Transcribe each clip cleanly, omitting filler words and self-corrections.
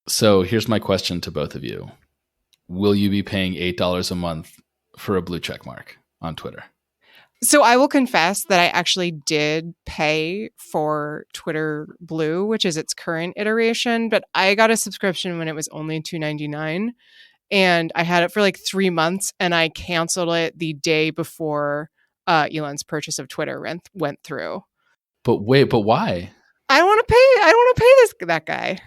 So here's my question to both of you. Will you be paying $8 a month for a blue check mark on Twitter? So I will confess that I actually did pay for Twitter Blue, which is its current iteration, but I got a subscription when it was only $2.99, and I had it for like 3 months, and I canceled it the day before Elon's purchase of Twitter went through. But why? I don't want to pay that guy.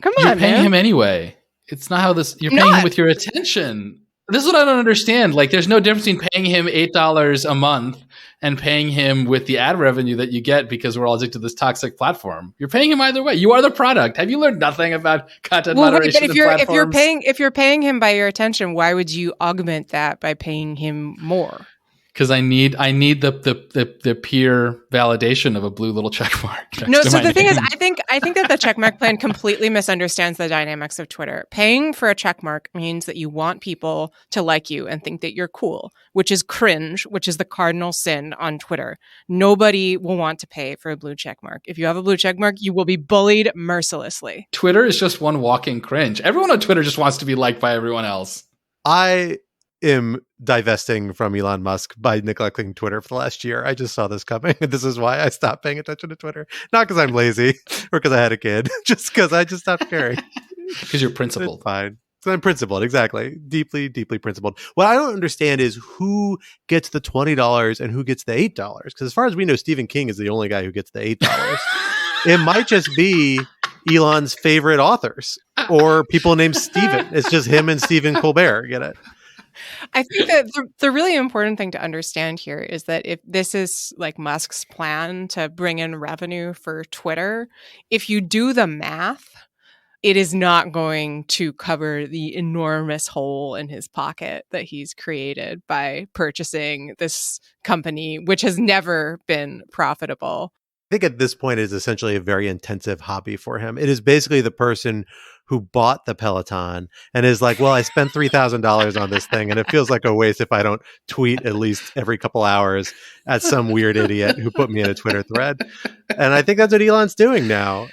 Come on, You're paying man. him anyway. It's not how this. You're paying him with your attention. This is what I don't understand. Like, there's no difference between paying him $8 a month and paying him with the ad revenue that you get because we're all addicted to this toxic platform. You're paying him either way. You are the product. Have you learned nothing about content moderation? But if you're paying him by your attention, why would you augment that by paying him more? Because I need the peer validation of a blue little check mark. No, so the thing is, I think that the checkmark plan completely misunderstands the dynamics of Twitter. Paying for a checkmark means that you want people to like you and think that you're cool, which is cringe, which is the cardinal sin on Twitter. Nobody will want to pay for a blue checkmark. If you have a blue checkmark, you will be bullied mercilessly. Twitter is just one walking cringe. Everyone on Twitter just wants to be liked by everyone else. I am divesting from Elon Musk by neglecting Twitter for the last year. I just saw this coming, and this is why I stopped paying attention to Twitter. Not because I'm lazy or because I had a kid, just because I just stopped caring. Because you're principled. It's fine. So I'm principled, exactly. Deeply, deeply principled. What I don't understand is who gets the $20 and who gets the $8. Because as far as we know, Stephen King is the only guy who gets the $8. It might just be Elon's favorite authors or people named Stephen. It's just him and Stephen Colbert. Get it? I think that the really important thing to understand here is that if this is like Musk's plan to bring in revenue for Twitter, if you do the math, it is not going to cover the enormous hole in his pocket that he's created by purchasing this company, which has never been profitable. I think at this point it is essentially a very intensive hobby for him. It is basically the person who bought the Peloton and is like, well, I spent $3,000 on this thing and it feels like a waste if I don't tweet at least every couple hours at some weird idiot who put me in a Twitter thread. And I think that's what Elon's doing now.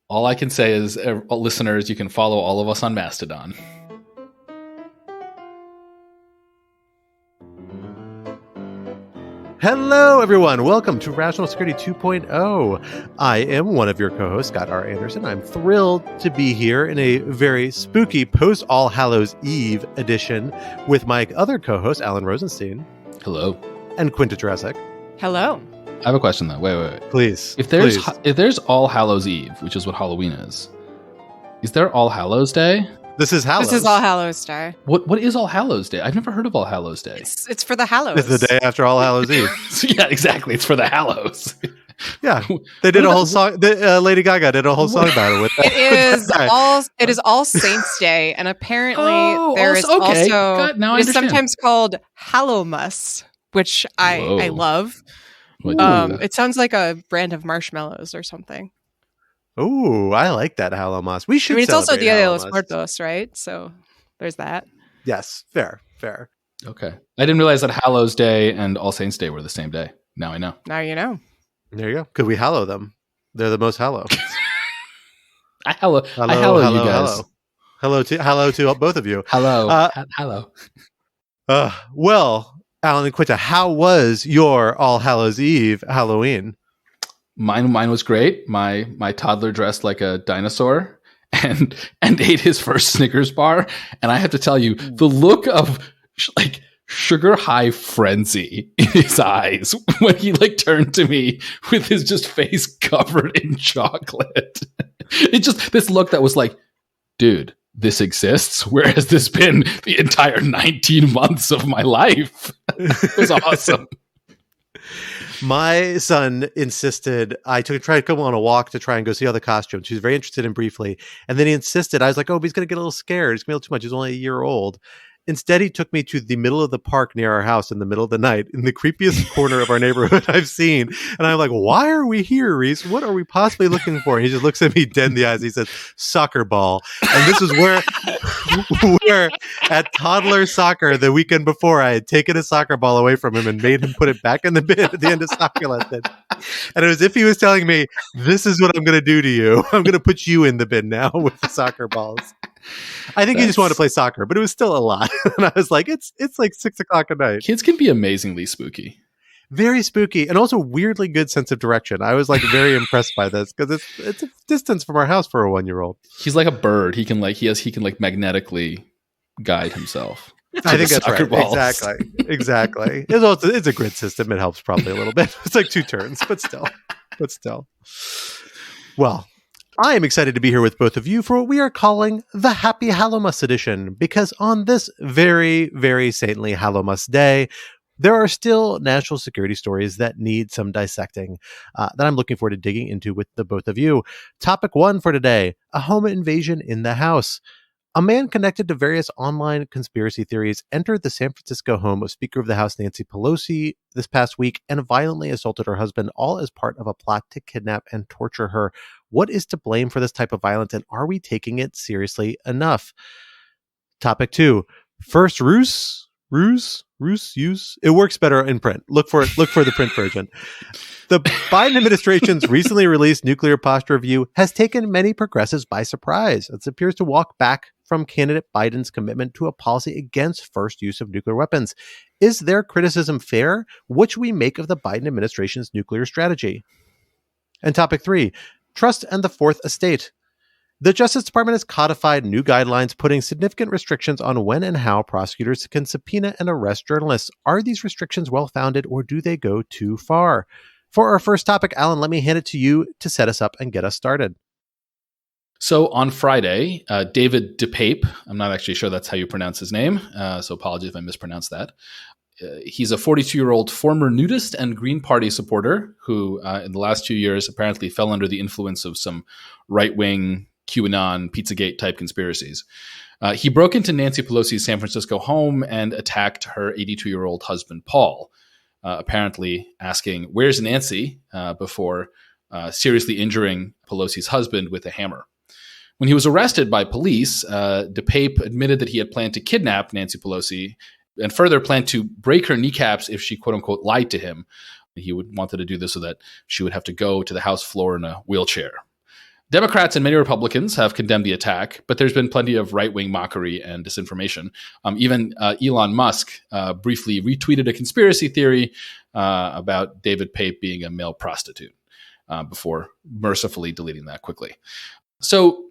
All I can say is, listeners, you can follow all of us on Mastodon. Hello, everyone. Welcome to Rational Security 2.0. I am one of your co-hosts, Scott R. Anderson. I'm thrilled to be here in a very spooky post-All Hallows Eve edition with my other co-host, Alan Rosenstein. Hello. And Quinta Jurassic. Hello. I have a question, though. Wait. Please. If there's All Hallows Eve, which is what Halloween is there All Hallows Day? This is Hallows. This is All Hallows Day. What is All Hallows Day? I've never heard of All Hallows Day. It's for the Hallows. It's the day after All Hallows Eve. Yeah, exactly. It's for the Hallows. Yeah, they did a whole song. Lady Gaga did a whole song about it. With that. It is All Saints Day, and apparently there is also God, now it is sometimes called Hallowmas, which I love. It sounds like a brand of marshmallows or something. Oh, I like that Hallowmas. We should. I mean, it's also Dia de los Muertos, right? So there's that. Yes, fair. Okay, I didn't realize that Hallows Day and All Saints Day were the same day. Now I know. Now you know. There you go. Could we hallow them? They're the most hallow. I hallow you guys. Hello to both of you. Hello. Well, Alan and Quinta, how was your All Hallows Eve Halloween? Mine was great. My toddler dressed like a dinosaur and ate his first Snickers bar. And I have to tell you, the look of like sugar high frenzy in his eyes when he like turned to me with his just face covered in chocolate. It just this look that was like, dude, this exists. Where has this been the entire 19 months of my life? It was awesome. My son insisted I tried to go on a walk to try and go see all the costumes. He was very interested in briefly. And then he insisted. I was like, oh, but he's going to get a little scared. He's going to be a little too much. He's only a year old. Instead, he took me to the middle of the park near our house in the middle of the night in the creepiest corner of our neighborhood I've seen. And I'm like, why are we here, Reese? What are we possibly looking for? And he just looks at me dead in the eyes. He says, soccer ball. And this is where at toddler soccer the weekend before, I had taken a soccer ball away from him and made him put it back in the bin at the end of soccer lesson. And it was if he was telling me, this is what I'm going to do to you. I'm going to put you in the bin now with the soccer balls. I think he just wanted to play soccer, but it was still a lot. And I was like, it's like 6 o'clock at night. Kids can be amazingly spooky. Very spooky, and also weirdly good sense of direction. I was like very impressed by this because it's a distance from our house for a 1-year-old. He's like a bird. He can magnetically guide himself. I think that's right. Balls. Exactly. It's a grid system. It helps probably a little bit. It's like 2 turns, but still. Well, I am excited to be here with both of you for what we are calling the Happy Hallowmas edition, because on this very, very saintly Hallowmas day, there are still national security stories that need some dissecting that I'm looking forward to digging into with the both of you. Topic 1 for today, a home invasion in the house. A man connected to various online conspiracy theories entered the San Francisco home of Speaker of the House Nancy Pelosi this past week and violently assaulted her husband, all as part of a plot to kidnap and torture her. What is to blame for this type of violence, and are we taking it seriously enough? Topic 2, first ruse. It works better in print. Look for the print version. The Biden administration's recently released nuclear posture review has taken many progressives by surprise. It appears to walk back from candidate Biden's commitment to a policy against first use of nuclear weapons. Is their criticism fair? What should we make of the Biden administration's nuclear strategy? And topic 3, trust and the fourth estate. The Justice Department has codified new guidelines putting significant restrictions on when and how prosecutors can subpoena and arrest journalists. Are these restrictions well-founded, or do they go too far? For our first topic, Alan, let me hand it to you to set us up and get us started. So on Friday, David DePape, I'm not actually sure that's how you pronounce his name, so apologies if I mispronounced that. He's a 42-year-old former nudist and Green Party supporter who, in the last 2 years, apparently fell under the influence of some right-wing QAnon, Pizzagate type conspiracies. He broke into Nancy Pelosi's San Francisco home and attacked her 82-year-old husband, Paul, apparently asking, "Where's Nancy?" Before seriously injuring Pelosi's husband with a hammer. When he was arrested by police, DePape admitted that he had planned to kidnap Nancy Pelosi and further planned to break her kneecaps if she, quote unquote, lied to him. He wanted to do this so that she would have to go to the House floor in a wheelchair. Democrats and many Republicans have condemned the attack, but there's been plenty of right-wing mockery and disinformation. Even Elon Musk briefly retweeted a conspiracy theory about David Pape being a male prostitute before mercifully deleting that quickly. So,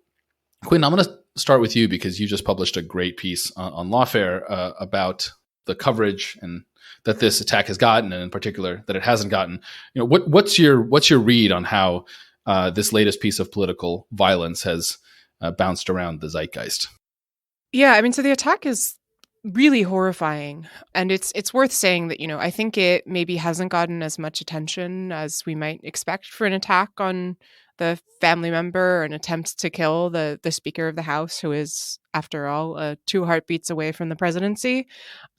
Quinn, I'm going to start with you because you just published a great piece on Lawfare about the coverage and that this attack has gotten, and in particular that it hasn't gotten. You know, what's your read on how this latest piece of political violence has bounced around the zeitgeist? Yeah, I mean, so the attack is really horrifying. And it's worth saying that, I think it maybe hasn't gotten as much attention as we might expect for an attack on the family member, an attempt to kill the Speaker of the House, who is, after all, 2 heartbeats away from the presidency.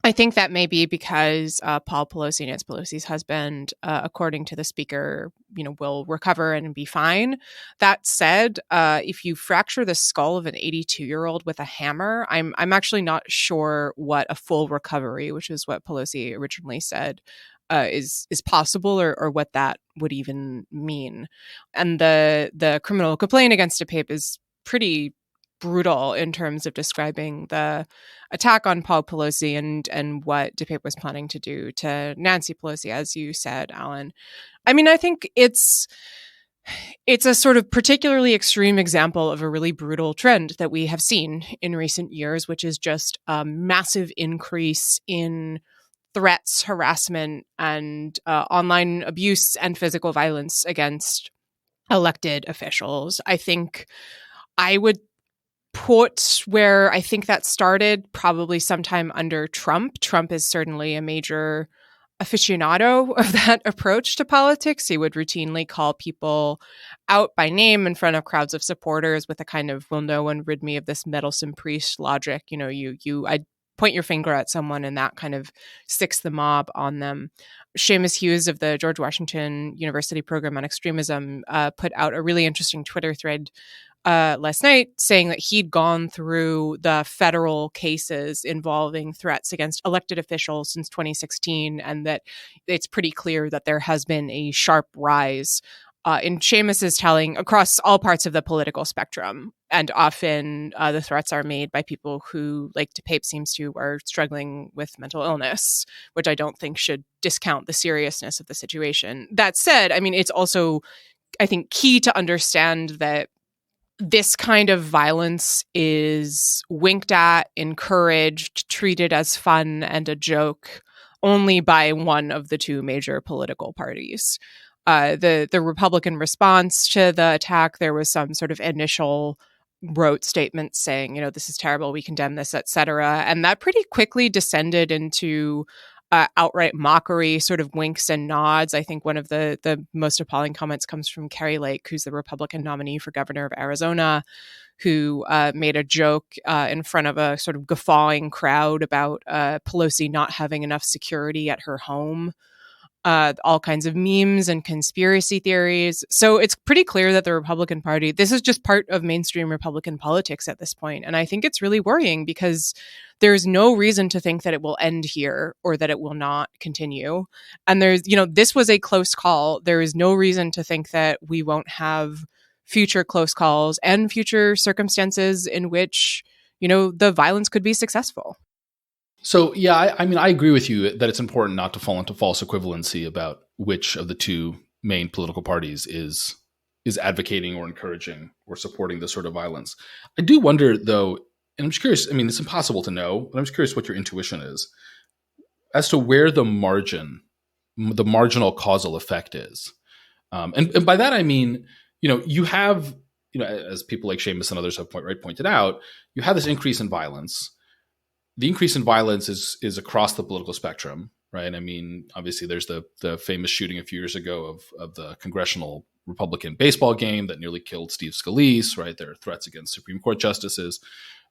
I think that may be because Paul Pelosi, Nancy Pelosi's husband, according to the Speaker, will recover and be fine. That said, if you fracture the skull of an 82-year-old with a hammer, I'm actually not sure what a full recovery, which is what Pelosi originally said, is possible, or what that would even mean. And the criminal complaint against DePape is pretty brutal in terms of describing the attack on Paul Pelosi and what DePape was planning to do to Nancy Pelosi, as you said, Alan. I mean, I think it's a sort of particularly extreme example of a really brutal trend that we have seen in recent years, which is just a massive increase in threats, harassment, and online abuse and physical violence against elected officials. I think I would put where I think that started probably sometime under Trump. Trump is certainly a major aficionado of that approach to politics. He would routinely call people out by name in front of crowds of supporters with a kind of, "will no one rid me of this meddlesome priest" logic. I'd point your finger at someone and that kind of sticks the mob on them. Seamus Hughes of the George Washington University Program on Extremism put out a really interesting Twitter thread last night, saying that he'd gone through the federal cases involving threats against elected officials since 2016, and that it's pretty clear that there has been a sharp rise in Hallowmas's telling across all parts of the political spectrum. And often the threats are made by people who, like DePape seems to, are struggling with mental illness, which I don't think should discount the seriousness of the situation. That said, I mean, it's also, I think, key to understand that this kind of violence is winked at, encouraged, treated as fun and a joke only by one of the two major political parties. The Republican response to the attack, there was some sort of initial rote statement saying, this is terrible, we condemn this, etc. And that pretty quickly descended into outright mockery, sort of winks and nods. I think one of the most appalling comments comes from Carrie Lake, who's the Republican nominee for governor of Arizona, who made a joke in front of a sort of guffawing crowd about Pelosi not having enough security at her home. All kinds of memes and conspiracy theories. So it's pretty clear that the Republican Party, this is just part of mainstream Republican politics at this point. And I think it's really worrying because there's no reason to think that it will end here or that it will not continue. And there's, this was a close call. There is no reason to think that we won't have future close calls and future circumstances in which, the violence could be successful. So, yeah, I mean, I agree with you that it's important not to fall into false equivalency about which of the two main political parties is advocating or encouraging or supporting this sort of violence. I do wonder, though, and I'm just curious, I mean, it's impossible to know, but I'm just curious what your intuition is as to where the marginal causal effect is. And by that, I mean, you have, as people like Hallowmas and others have pointed out, you have this increase in violence. The increase in violence is across the political spectrum, right? I mean, obviously, there's the famous shooting a few years ago of the congressional Republican baseball game that nearly killed Steve Scalise, right? There are threats against Supreme Court justices,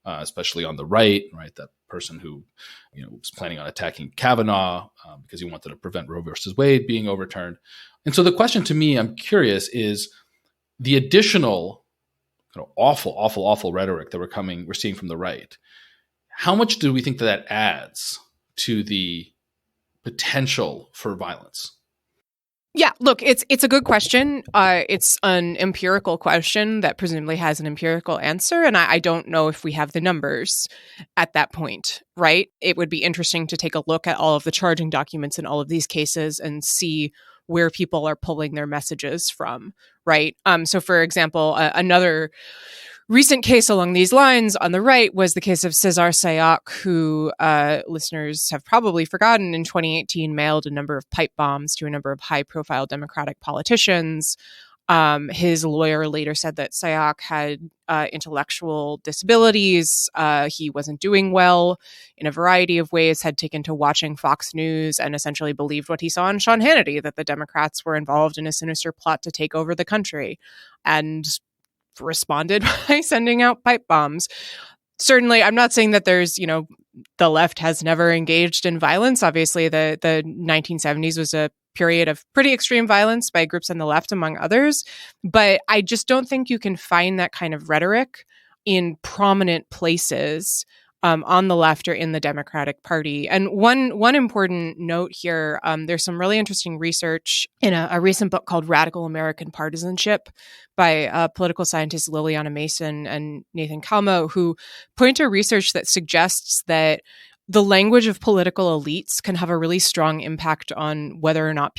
especially on the right, right? That person who, was planning on attacking Kavanaugh because he wanted to prevent Roe versus Wade being overturned. And so the question to me, I'm curious, is the additional kind of awful rhetoric that we're seeing from the right. How much do we think that adds to the potential for violence? Yeah, look, it's a good question. It's an empirical question that presumably has an empirical answer, and I don't know if we have the numbers at that point, right? It would be interesting to take a look at all of the charging documents in all of these cases and see where people are pulling their messages from, right? So, for example, another recent case along these lines on the right was the case of Cesar Sayoc, who listeners have probably forgotten in 2018 mailed a number of pipe bombs to a number of high-profile Democratic politicians. His lawyer later said that Sayoc had intellectual disabilities. He wasn't doing well in a variety of ways, had taken to watching Fox News and essentially believed what he saw on Sean Hannity, that the Democrats were involved in a sinister plot to take over the country, and responded by sending out pipe bombs. Certainly, I'm not saying that there's, the left has never engaged in violence. Obviously, the 1970s was a period of pretty extreme violence by groups on the left, among others. But I just don't think you can find that kind of rhetoric in prominent places on the left or in the Democratic Party. And one important note here, there's some really interesting research in a recent book called Radical American Partisanship by political scientists Liliana Mason and Nathan Kalmo, who point to research that suggests that the language of political elites can have a really strong impact on whether or not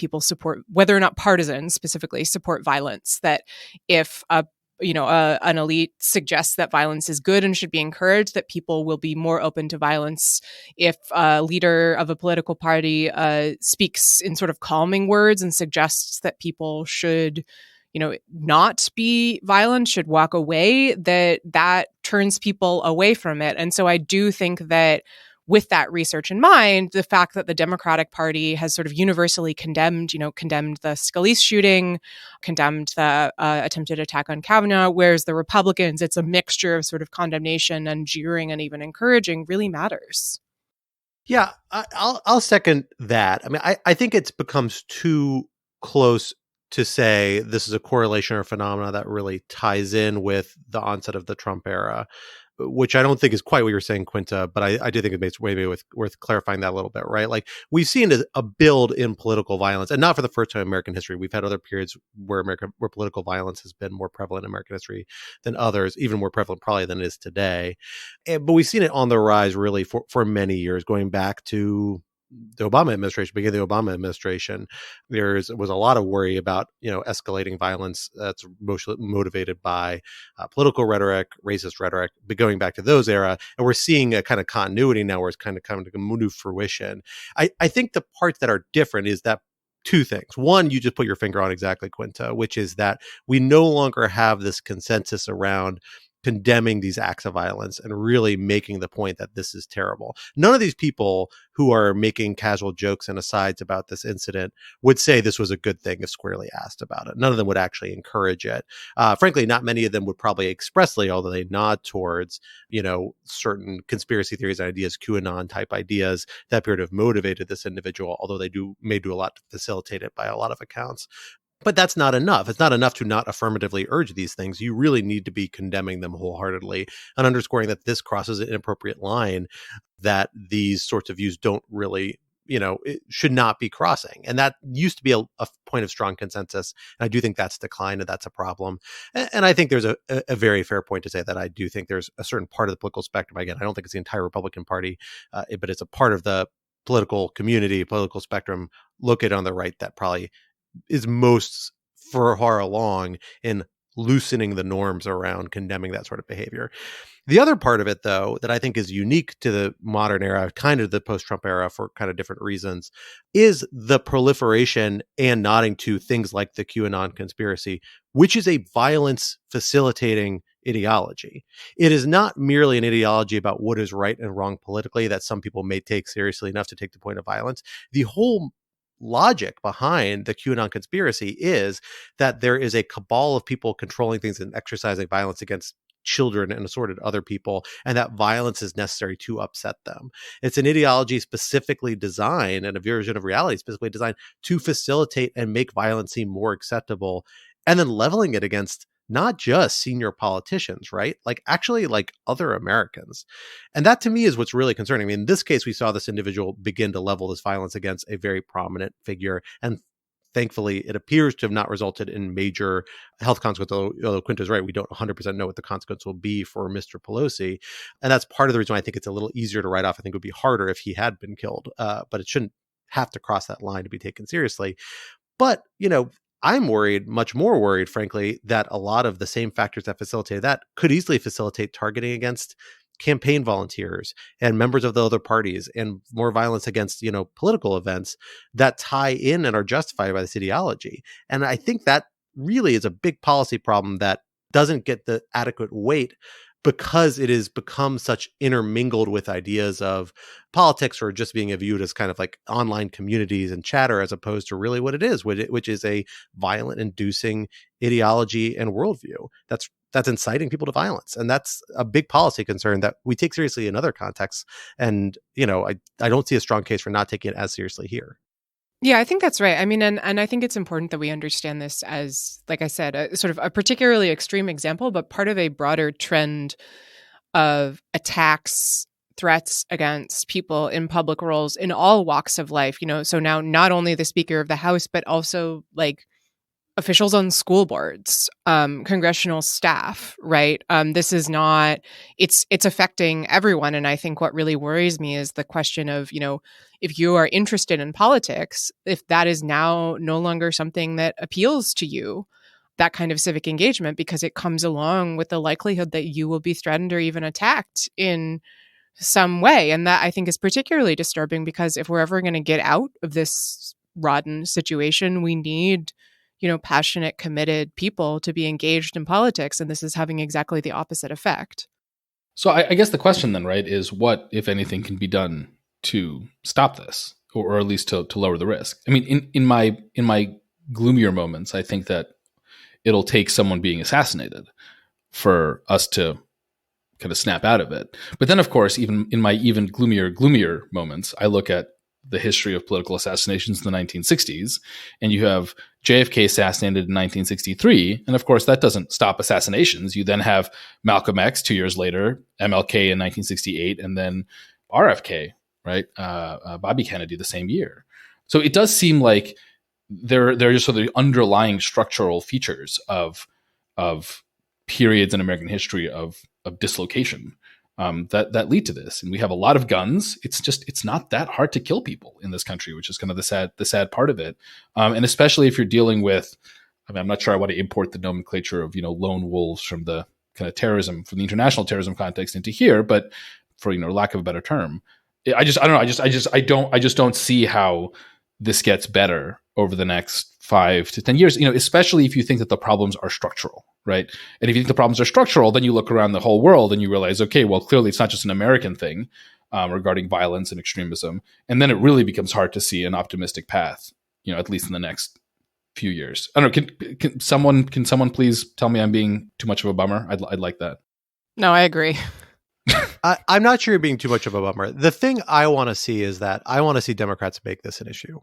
partisans specifically support violence. That if an elite suggests that violence is good and should be encouraged, that people will be more open to violence. If a leader of a political party speaks in sort of calming words and suggests that people should, not be violent, should walk away, that turns people away from it. And so I do think that with that research in mind, the fact that the Democratic Party has sort of universally condemned the Scalise shooting, condemned the attempted attack on Kavanaugh, whereas the Republicans, it's a mixture of sort of condemnation and jeering and even encouraging, really matters. Yeah, I'll second that. I mean, I think it becomes too close to say this is a correlation or phenomena that really ties in with the onset of the Trump era, which I don't think is quite what you're saying, Quinta, but I do think it makes maybe worth clarifying that a little bit, right? Like, we've seen a build in political violence, and not for the first time in American history. We've had other periods where political violence has been more prevalent in American history than others, even more prevalent probably than it is today. But we've seen it on the rise really for many years, going back to the Obama administration, beginning of the Obama administration. There was a lot of worry about, escalating violence that's mostly motivated by political rhetoric, racist rhetoric, but going back to those era. And we're seeing a kind of continuity now where it's kind of coming to new fruition. I think the parts that are different is that two things. One, you just put your finger on exactly, Quinta, which is that we no longer have this consensus around condemning these acts of violence and really making the point that this is terrible. None of these people who are making casual jokes and asides about this incident would say this was a good thing if squarely asked about it. None of them would actually encourage it. Frankly, not many of them would probably expressly, although they nod towards, certain conspiracy theories and ideas, QAnon type ideas that appear to have motivated this individual, although they may do a lot to facilitate it by a lot of accounts. But that's not enough. It's not enough to not affirmatively urge these things. You really need to be condemning them wholeheartedly and underscoring that this crosses an inappropriate line that these sorts of views don't really, it should not be crossing. And that used to be a point of strong consensus. And I do think that's declined, and that's a problem. And I think there's a very fair point to say that I do think there's a certain part of the political spectrum. Again, I don't think it's the entire Republican Party, but it's a part of the political community, political spectrum located on the right that probably is most far along in loosening the norms around condemning that sort of behavior. The other part of it, though, that I think is unique to the modern era, kind of the post-Trump era for kind of different reasons, is the proliferation and nodding to things like the QAnon conspiracy, which is a violence facilitating ideology. It is not merely an ideology about what is right and wrong politically that some people may take seriously enough to take the point of violence. The whole logic behind the QAnon conspiracy is that there is a cabal of people controlling things and exercising violence against children and assorted other people, and that violence is necessary to upset them. It's an ideology specifically designed, and a version of reality specifically designed to facilitate and make violence seem more acceptable, and then leveling it against not just senior politicians, right? Like actually like other Americans. And that to me is what's really concerning. I mean, in this case, we saw this individual begin to level this violence against a very prominent figure. And thankfully, it appears to have not resulted in major health consequences. Although Quinta is right, we don't 100% know what the consequence will be for Mr. Pelosi. And that's part of the reason why I think it's a little easier to write off. I think it would be harder if he had been killed, but it shouldn't have to cross that line to be taken seriously. But, I'm worried, much more worried, frankly, that a lot of the same factors that facilitated that could easily facilitate targeting against campaign volunteers and members of the other parties, and more violence against, political events that tie in and are justified by this ideology. And I think that really is a big policy problem that doesn't get the adequate weight because it has become such intermingled with ideas of politics, or just being viewed as kind of like online communities and chatter, as opposed to really what it is, which is a violent inducing ideology and worldview that's inciting people to violence. And that's a big policy concern that we take seriously in other contexts. And, I don't see a strong case for not taking it as seriously here. Yeah, I think that's right. I mean, and I think it's important that we understand this as, like I said, a sort of a particularly extreme example, but part of a broader trend of attacks, threats against people in public roles in all walks of life. So now not only the Speaker of the House, but also like officials on school boards, congressional staff, right? This is not, it's affecting everyone. And I think what really worries me is the question of, if you are interested in politics, if that is now no longer something that appeals to you, that kind of civic engagement, because it comes along with the likelihood that you will be threatened or even attacked in some way. And that I think is particularly disturbing, because if we're ever going to get out of this rotten situation, we need passionate, committed people to be engaged in politics. And this is having exactly the opposite effect. So I guess the question then, right, is what, if anything, can be done to stop this, or at least to lower the risk? I mean, in my gloomier moments, I think that it'll take someone being assassinated for us to kind of snap out of it. But then, of course, even in my gloomier moments, I look at the history of political assassinations in the 1960s, and you have JFK assassinated in 1963, and of course that doesn't stop assassinations. You then have Malcolm X 2 years later, MLK in 1968, and then RFK, right? Bobby Kennedy the same year. So it does seem like there are just sort of the underlying structural features of periods in American history of dislocation that lead to this. And we have a lot of guns. It's not that hard to kill people in this country, which is kind of the sad part of it. And especially if you're dealing with, I mean, I'm not sure I want to import the nomenclature of, lone wolves from the kind of terrorism, from the international terrorism context into here, but for, lack of a better term, I just don't see how this gets better over the next 5 to 10 years, especially if you think that the problems are structural, right? And if you think the problems are structural, then you look around the whole world and you realize, okay, well, clearly it's not just an American thing regarding violence and extremism. And then it really becomes hard to see an optimistic path, at least in the next few years. I don't know. Can someone please tell me I'm being too much of a bummer? I'd like that. No, I agree. I'm not sure you're being too much of a bummer. The thing I want to see is that I want to see Democrats make this an issue,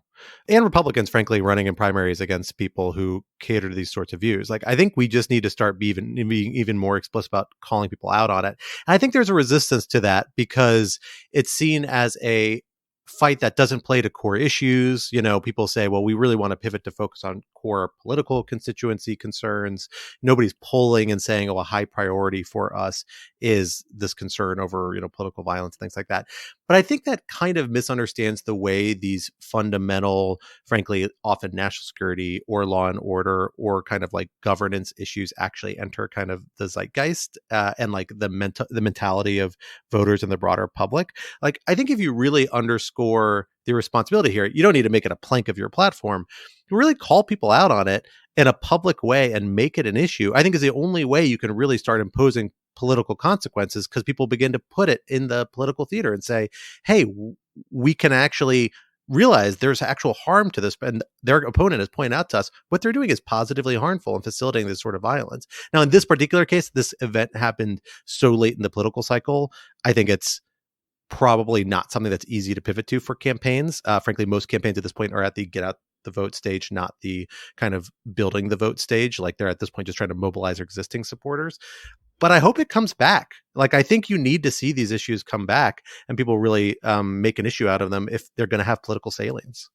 and Republicans, frankly, running in primaries against people who cater to these sorts of views. Like, I think we just need to start being even more explicit about calling people out on it. And I think there's a resistance to that because it's seen as a fight that doesn't play to core issues. People say, well, we really want to pivot to focus on core political constituency concerns. Nobody's polling and saying, oh, a high priority for us is this concern over, political violence, things like that. But I think that kind of misunderstands the way these fundamental, frankly, often national security or law and order or kind of like governance issues actually enter kind of the zeitgeist and like the mentality of voters and the broader public. Like, I think if you really underscore the responsibility here, you don't need to make it a plank of your platform. You really call people out on it in a public way and make it an issue, I think is the only way you can really start imposing political consequences, because people begin to put it in the political theater and say, hey, we can actually realize there's actual harm to this. And their opponent has pointed out to us what they're doing is positively harmful and facilitating this sort of violence. Now, in this particular case, this event happened so late in the political cycle. I think it's probably not something that's easy to pivot to for campaigns. Frankly, most campaigns at this point are at the get out the vote stage, not the kind of building the vote stage. Like, they're at this point just trying to mobilize their existing supporters. But I hope it comes back. Like, I think you need to see these issues come back and people really make an issue out of them if they're going to have political salience.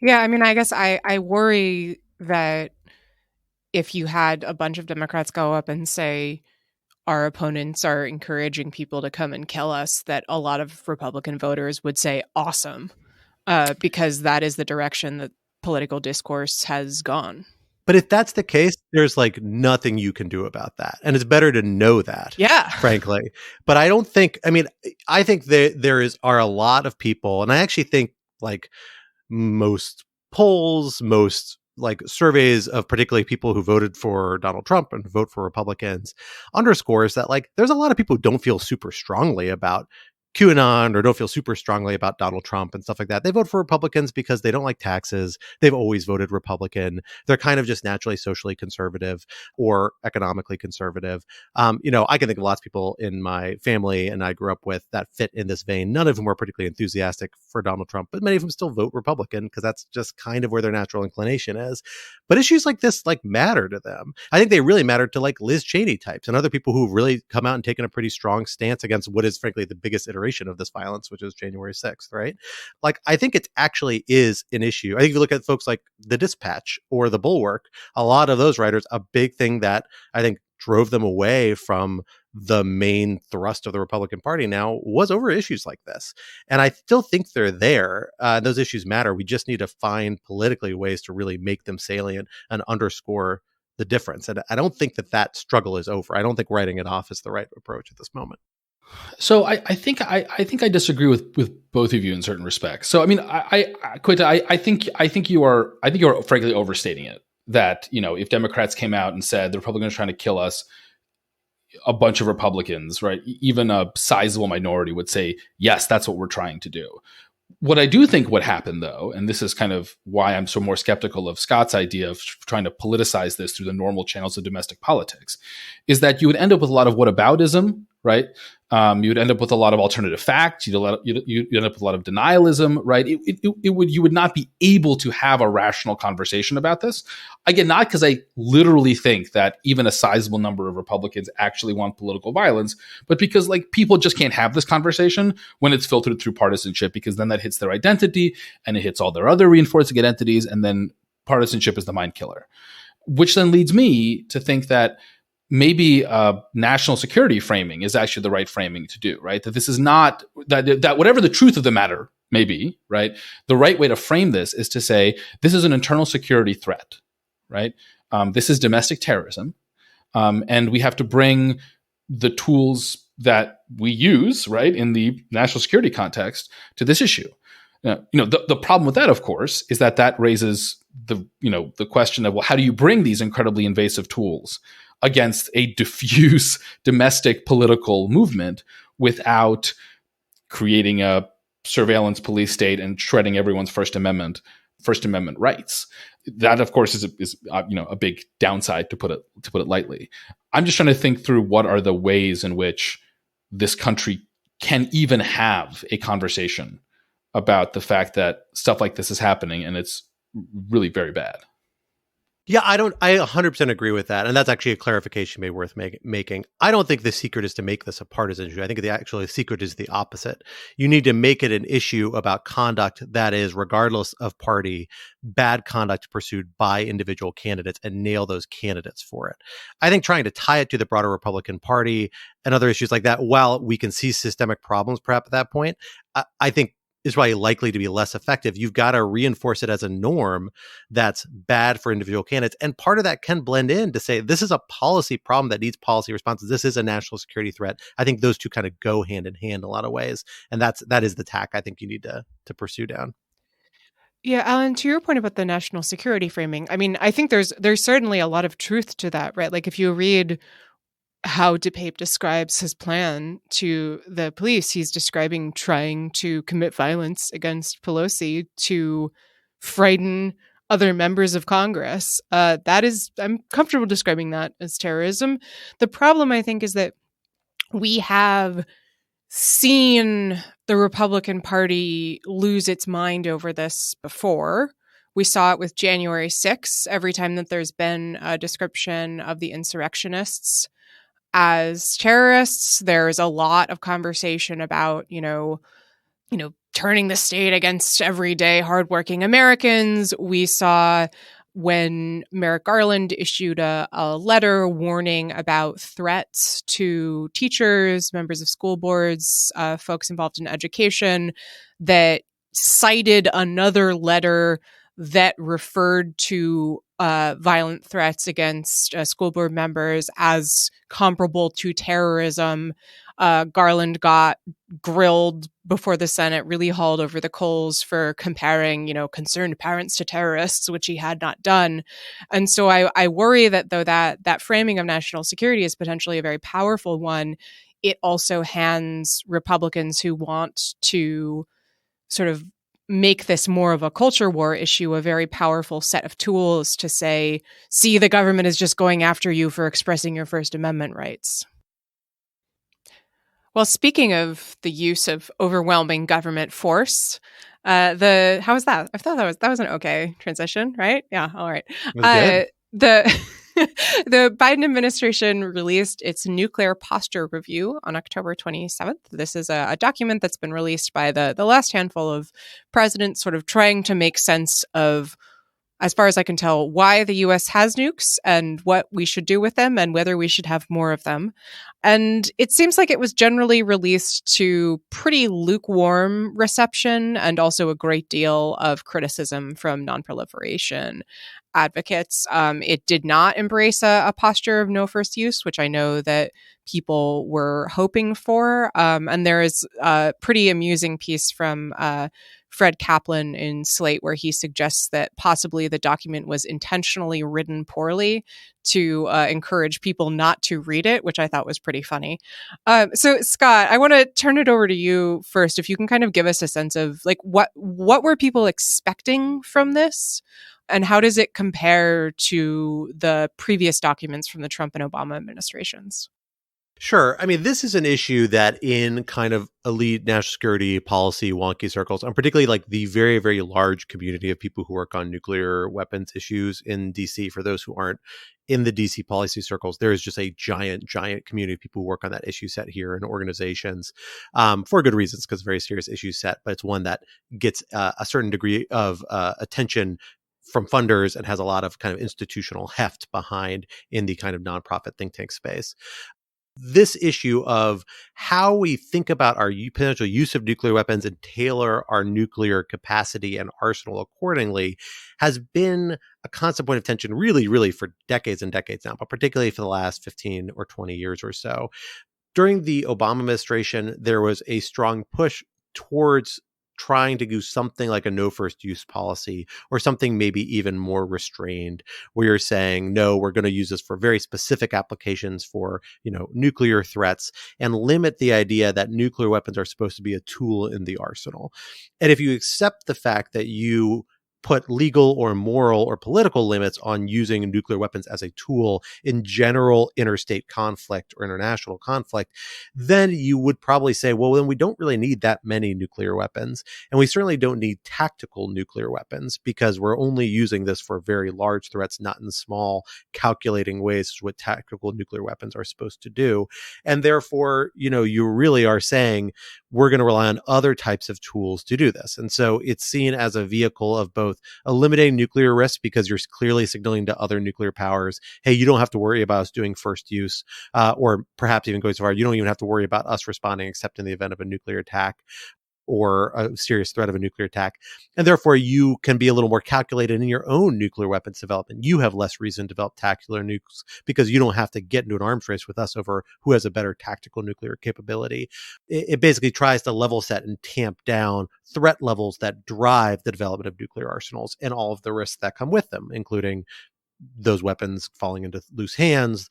Yeah, I mean, I guess I worry that if you had a bunch of Democrats go up and say, our opponents are encouraging people to come and kill us, that a lot of Republican voters would say, awesome, because that is the direction that political discourse has gone. But if that's the case, there's like nothing you can do about that. And it's better to know that, frankly. But I don't think, I think that are a lot of people, and I actually think like most polls, most like surveys of particularly people who voted for Donald Trump and vote for Republicans underscores that like there's a lot of people who don't feel super strongly about QAnon or don't feel super strongly about Donald Trump and stuff like that. They vote for Republicans because they don't like taxes. They've always voted Republican. They're kind of just naturally socially conservative or economically conservative. I can think of lots of people in my family and I grew up with that fit in this vein. None of them were particularly enthusiastic for Donald Trump, but many of them still vote Republican because that's just kind of where their natural inclination is. But issues like this like matter to them. I think they really matter to like Liz Cheney types and other people who've really come out and taken a pretty strong stance against what is frankly the biggest iteration of this violence, which is January 6th, right? Like, I think it actually is an issue. I think if you look at folks like The Dispatch or The Bulwark, a lot of those writers, a big thing that I think drove them away from the main thrust of the Republican Party now was over issues like this. And I still think they're there. Those issues matter. We just need to find politically ways to really make them salient and underscore the difference. And I don't think that struggle is over. I don't think writing it off is the right approach at this moment. So I think I disagree with both of you in certain respects. So I mean, Quinta, I think you are frankly overstating it. That if Democrats came out and said the Republicans are trying to kill us, a bunch of Republicans, right, even a sizable minority would say, yes, that's what we're trying to do. What I do think would happen, though, and this is kind of why I'm so more skeptical of Scott's idea of trying to politicize this through the normal channels of domestic politics, is that you would end up with a lot of whataboutism, right? You'd end up with a lot of alternative facts. You'd end up with a lot of denialism, right? You would not be able to have a rational conversation about this. Again, not because I literally think that even a sizable number of Republicans actually want political violence, but because like people just can't have this conversation when it's filtered through partisanship, because then that hits their identity and it hits all their other reinforcing identities, and then partisanship is the mind killer. Which then leads me to think that maybe national security framing is actually the right framing to do, right? That this is not, that whatever the truth of the matter may be, right? The right way to frame this is to say, this is an internal security threat, right? This is domestic terrorism. And we have to bring the tools that we use, right, in the national security context to this issue. The problem with that, of course, is that raises the question of, well, how do you bring these incredibly invasive tools against a diffuse domestic political movement without creating a surveillance police state and shredding everyone's First Amendment rights? That, of course, is a big downside, to put it lightly. I'm just trying to think through what are the ways in which this country can even have a conversation about the fact that stuff like this is happening, and it's really very bad. Yeah, I 100% agree with that. And that's actually a clarification maybe worth making. I don't think the secret is to make this a partisan issue. I think the secret is the opposite. You need to make it an issue about conduct that is, regardless of party, bad conduct pursued by individual candidates, and nail those candidates for it. I think trying to tie it to the broader Republican Party and other issues like that, while we can see systemic problems perhaps at that point, I think is probably likely to be less effective. You've got to reinforce it as a norm that's bad for individual candidates. And part of that can blend in to say, this is a policy problem that needs policy responses. This is a national security threat. I think those two kind of go hand in hand in a lot of ways. And that is the tack I think you need to pursue down. Yeah, Alan, to your point about the national security framing, I mean, I think there's certainly a lot of truth to that, right? Like if you read how DePape describes his plan to the police, he's describing trying to commit violence against Pelosi to frighten other members of Congress. I'm comfortable describing that as terrorism. The problem, I think, is that we have seen the Republican Party lose its mind over this before. We saw it with January 6th. Every time that there's been a description of the insurrectionists as terrorists, there's a lot of conversation about, turning the state against everyday hardworking Americans. We saw when Merrick Garland issued a letter warning about threats to teachers, members of school boards, folks involved in education, that cited another letter that referred to violent threats against school board members as comparable to terrorism. Garland got grilled before the Senate, really hauled over the coals for comparing, concerned parents to terrorists, which he had not done. And so I worry that though that framing of national security is potentially a very powerful one, it also hands Republicans who want to sort of make this more of a culture war issue a very powerful set of tools to say, see, the government is just going after you for expressing your First Amendment rights. Well, speaking of the use of overwhelming government force, how was that? I thought that was an okay transition, right? Yeah, all right. The Biden administration released its nuclear posture review on October 27th. This is a document that's been released by the last handful of presidents, sort of trying to make sense of, as far as I can tell, why the U.S. has nukes and what we should do with them and whether we should have more of them. And it seems like it was generally released to pretty lukewarm reception and also a great deal of criticism from nonproliferation advocates. It did not embrace a posture of no first use, which I know that people were hoping for. And there is a pretty amusing piece from Fred Kaplan in Slate, where he suggests that possibly the document was intentionally written poorly to encourage people not to read it, which I thought was pretty funny. So, Scott, I want to turn it over to you first. If you can kind of give us a sense of like what were people expecting from this, and how does it compare to the previous documents from the Trump and Obama administrations? Sure. I mean, this is an issue that in kind of elite national security policy wonky circles, and particularly like the very, very large community of people who work on nuclear weapons issues in DC, for those who aren't in the DC policy circles, there is just a giant, giant community of people who work on that issue set here in organizations for good reasons, because very serious issue set, but it's one that gets a certain degree of attention from funders and has a lot of kind of institutional heft behind in the kind of nonprofit think tank space. This issue of how we think about our potential use of nuclear weapons and tailor our nuclear capacity and arsenal accordingly has been a constant point of tension really, really for decades and decades now, but particularly for the last 15 or 20 years or so. During the Obama administration, there was a strong push towards trying to do something like a no first use policy or something maybe even more restrained, where you're saying, no, we're going to use this for very specific applications for, nuclear threats, and limit the idea that nuclear weapons are supposed to be a tool in the arsenal. And if you accept the fact that you put legal or moral or political limits on using nuclear weapons as a tool in general interstate conflict or international conflict, then you would probably say, well, then we don't really need that many nuclear weapons. And we certainly don't need tactical nuclear weapons because we're only using this for very large threats, not in small calculating ways, what tactical nuclear weapons are supposed to do. And therefore, you really are saying we're going to rely on other types of tools to do this. And so it's seen as a vehicle of both eliminating nuclear risk because you're clearly signaling to other nuclear powers, hey, you don't have to worry about us doing first use, or perhaps even going so far, you don't even have to worry about us responding except in the event of a nuclear attack or a serious threat of a nuclear attack. And therefore, you can be a little more calculated in your own nuclear weapons development. You have less reason to develop tactical nukes because you don't have to get into an arms race with us over who has a better tactical nuclear capability. It basically tries to level set and tamp down threat levels that drive the development of nuclear arsenals and all of the risks that come with them, including those weapons falling into loose hands,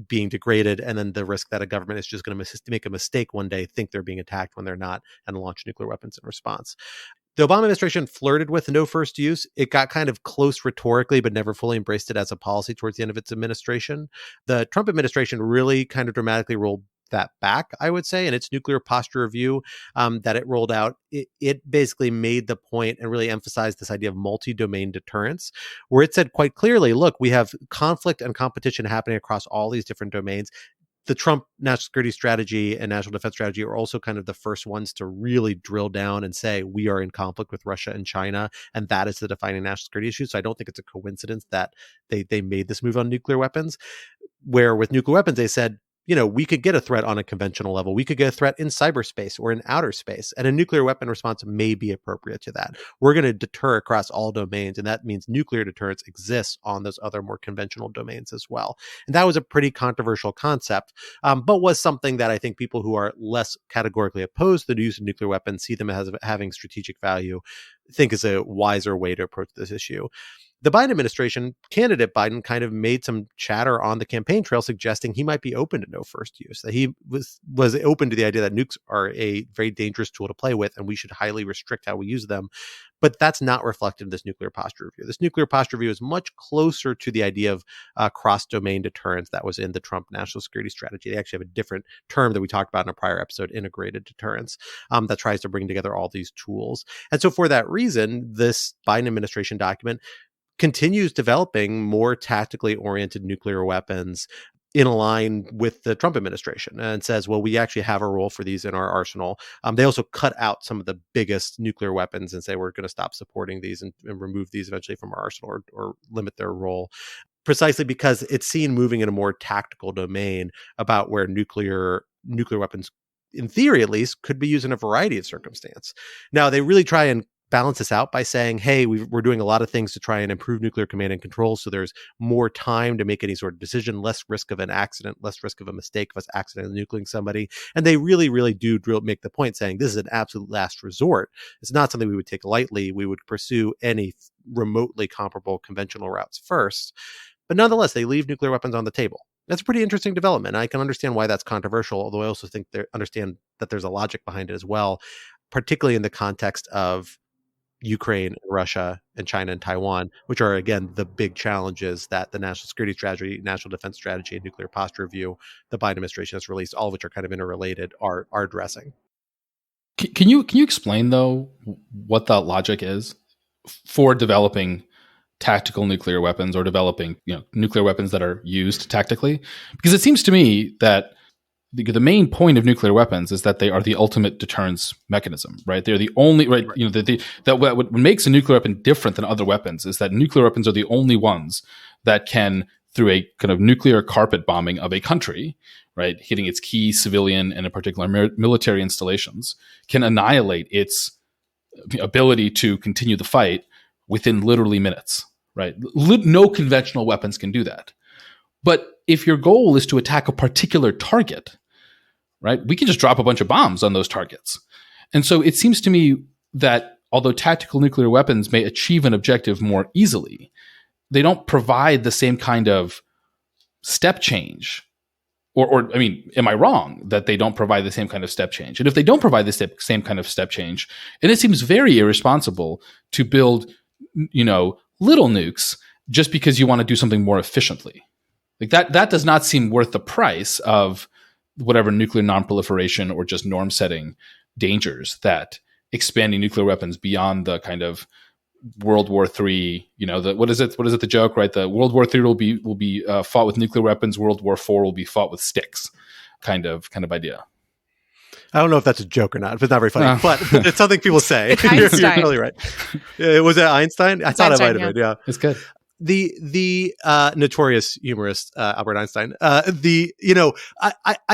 being degraded, and then the risk that a government is just going to make a mistake one day, think they're being attacked when they're not, and launch nuclear weapons in response. The Obama administration flirted with no first use. It got kind of close rhetorically, but never fully embraced it as a policy towards the end of its administration. The Trump administration really kind of dramatically rolled that back, I would say, in its nuclear posture review that it rolled out. It basically made the point and really emphasized this idea of multi-domain deterrence, where it said quite clearly, look, we have conflict and competition happening across all these different domains. The Trump national security strategy and national defense strategy are also kind of the first ones to really drill down and say we are in conflict with Russia and China, and that is the defining national security issue. So I don't think it's a coincidence that they made this move on nuclear weapons, where with nuclear weapons, they said, we could get a threat on a conventional level. We could get a threat in cyberspace or in outer space, and a nuclear weapon response may be appropriate to that. We're going to deter across all domains, and that means nuclear deterrence exists on those other more conventional domains as well. And that was a pretty controversial concept, but was something that I think people who are less categorically opposed to the use of nuclear weapons, see them as having strategic value, think is a wiser way to approach this issue. The Biden administration, candidate Biden, kind of made some chatter on the campaign trail suggesting he might be open to no first use, that he was open to the idea that nukes are a very dangerous tool to play with and we should highly restrict how we use them. But that's not reflected in this nuclear posture review. This nuclear posture review is much closer to the idea of cross-domain deterrence that was in the Trump national security strategy. They actually have a different term that we talked about in a prior episode, integrated deterrence, that tries to bring together all these tools. And so for that reason, this Biden administration document continues developing more tactically oriented nuclear weapons in line with the Trump administration, and says, well, we actually have a role for these in our arsenal. They also cut out some of the biggest nuclear weapons and say we're going to stop supporting these and remove these eventually from our arsenal or limit their role, precisely because it's seen moving in a more tactical domain about where nuclear weapons, in theory at least, could be used in a variety of circumstances. Now, they really try and balance this out by saying, hey, we're doing a lot of things to try and improve nuclear command and control, so there's more time to make any sort of decision, less risk of an accident, less risk of a mistake of us accidentally nuclearing somebody. And they really, really do make the point saying this is an absolute last resort. It's not something we would take lightly. We would pursue any remotely comparable conventional routes first. But nonetheless, they leave nuclear weapons on the table. That's a pretty interesting development. I can understand why that's controversial, although I also think understand that there's a logic behind it as well, particularly in the context of Ukraine, Russia, and China and Taiwan, which are, again, the big challenges that the national security strategy, national defense strategy, and nuclear posture review the Biden administration has released, all of which are kind of interrelated, are addressing. Can you explain, though, what the logic is for developing tactical nuclear weapons or developing nuclear weapons that are used tactically? Because it seems to me that the main point of nuclear weapons is that they are the ultimate deterrence mechanism, right? They're the only that what makes a nuclear weapon different than other weapons is that nuclear weapons are the only ones that can, through a kind of nuclear carpet bombing of a country, right, hitting its key civilian and in particular military installations, can annihilate its ability to continue the fight within literally minutes, right? No conventional weapons can do that. But if your goal is to attack a particular target, right, we can just drop a bunch of bombs on those targets. And so it seems to me that although tactical nuclear weapons may achieve an objective more easily, they don't provide the same kind of step change. Or I mean, am I wrong that they don't provide the same kind of step change? And if they don't provide the same kind of step change, and it seems very irresponsible to build, little nukes just because you want to do something more efficiently. Like that does not seem worth the price of whatever nuclear nonproliferation or just norm setting dangers that expanding nuclear weapons beyond the kind of World War III, what is it? The joke, right? The World War III will be fought with nuclear weapons. World War IV will be fought with sticks, kind of idea. I don't know if that's a joke or not. It's not very funny, but it's something people say. It's Einstein. You're totally right. Was it Einstein? I thought it might have been. Yeah, it's good. The notorious humorist Albert Einstein. I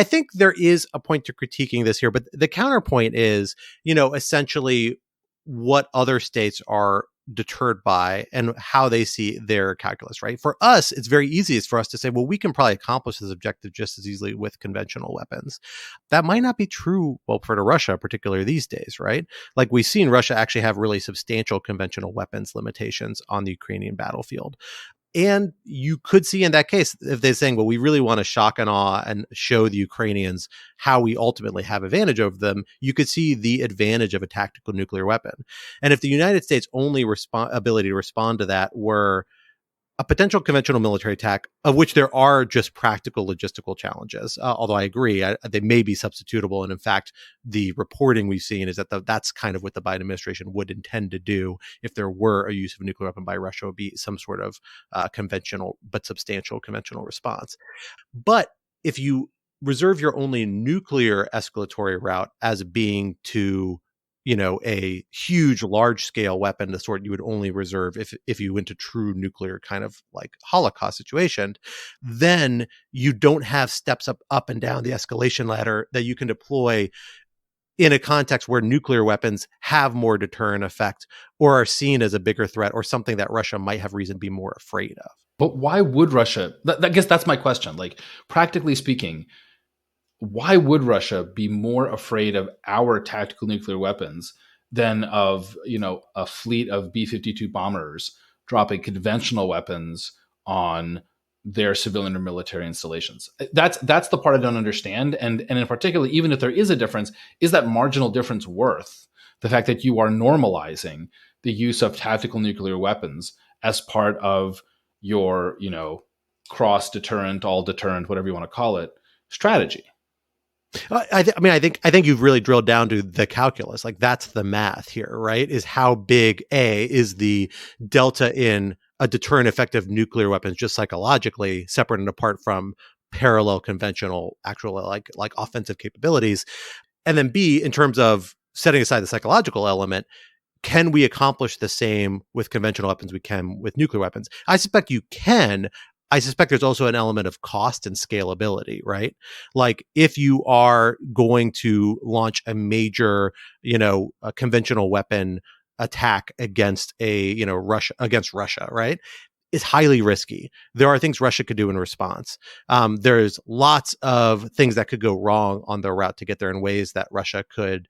think there is a point to critiquing this here, but the counterpoint is, essentially what other states are deterred by and how they see their calculus, right? For us, it's very easy for us to say, well, we can probably accomplish this objective just as easily with conventional weapons. That might not be true, for Russia, particularly these days, right? Like we've seen Russia actually have really substantial conventional weapons limitations on the Ukrainian battlefield. And you could see in that case, if they're saying, well, we really want to shock and awe and show the Ukrainians how we ultimately have advantage over them, you could see the advantage of a tactical nuclear weapon. And if the United States' only ability to respond to that were a potential conventional military attack, of which there are just practical logistical challenges, although I agree, they may be substitutable. And in fact, the reporting we've seen is that that's kind of what the Biden administration would intend to do if there were a use of a nuclear weapon by Russia, would be some sort of conventional but substantial conventional response. But if you reserve your only nuclear escalatory route as being to a huge, large-scale weapon, the sort you would only reserve if you went to true nuclear kind of like Holocaust situation, then you don't have steps up and down the escalation ladder that you can deploy in a context where nuclear weapons have more deterrent effect or are seen as a bigger threat or something that Russia might have reason to be more afraid of. But why would Russia? I guess that's my question. Like, practically speaking, why would Russia be more afraid of our tactical nuclear weapons than of, a fleet of B-52 bombers dropping conventional weapons on their civilian or military installations? That's the part I don't understand. And in particular, even if there is a difference, is that marginal difference worth the fact that you are normalizing the use of tactical nuclear weapons as part of your, cross-deterrent, all-deterrent, whatever you want to call it, strategy? I think you've really drilled down to the calculus. Like that's the math here, right? Is how big is the delta in a deterrent effect of nuclear weapons, just psychologically separate and apart from parallel conventional actual like offensive capabilities. And then B, in terms of setting aside the psychological element, can we accomplish the same with conventional weapons we can with nuclear weapons? I suspect you can. I suspect there's also an element of cost and scalability, right? Like if you are going to launch a major, a conventional weapon attack against Russia, right? Is highly risky. There are things Russia could do in response. There's lots of things that could go wrong on the route to get there in ways that Russia could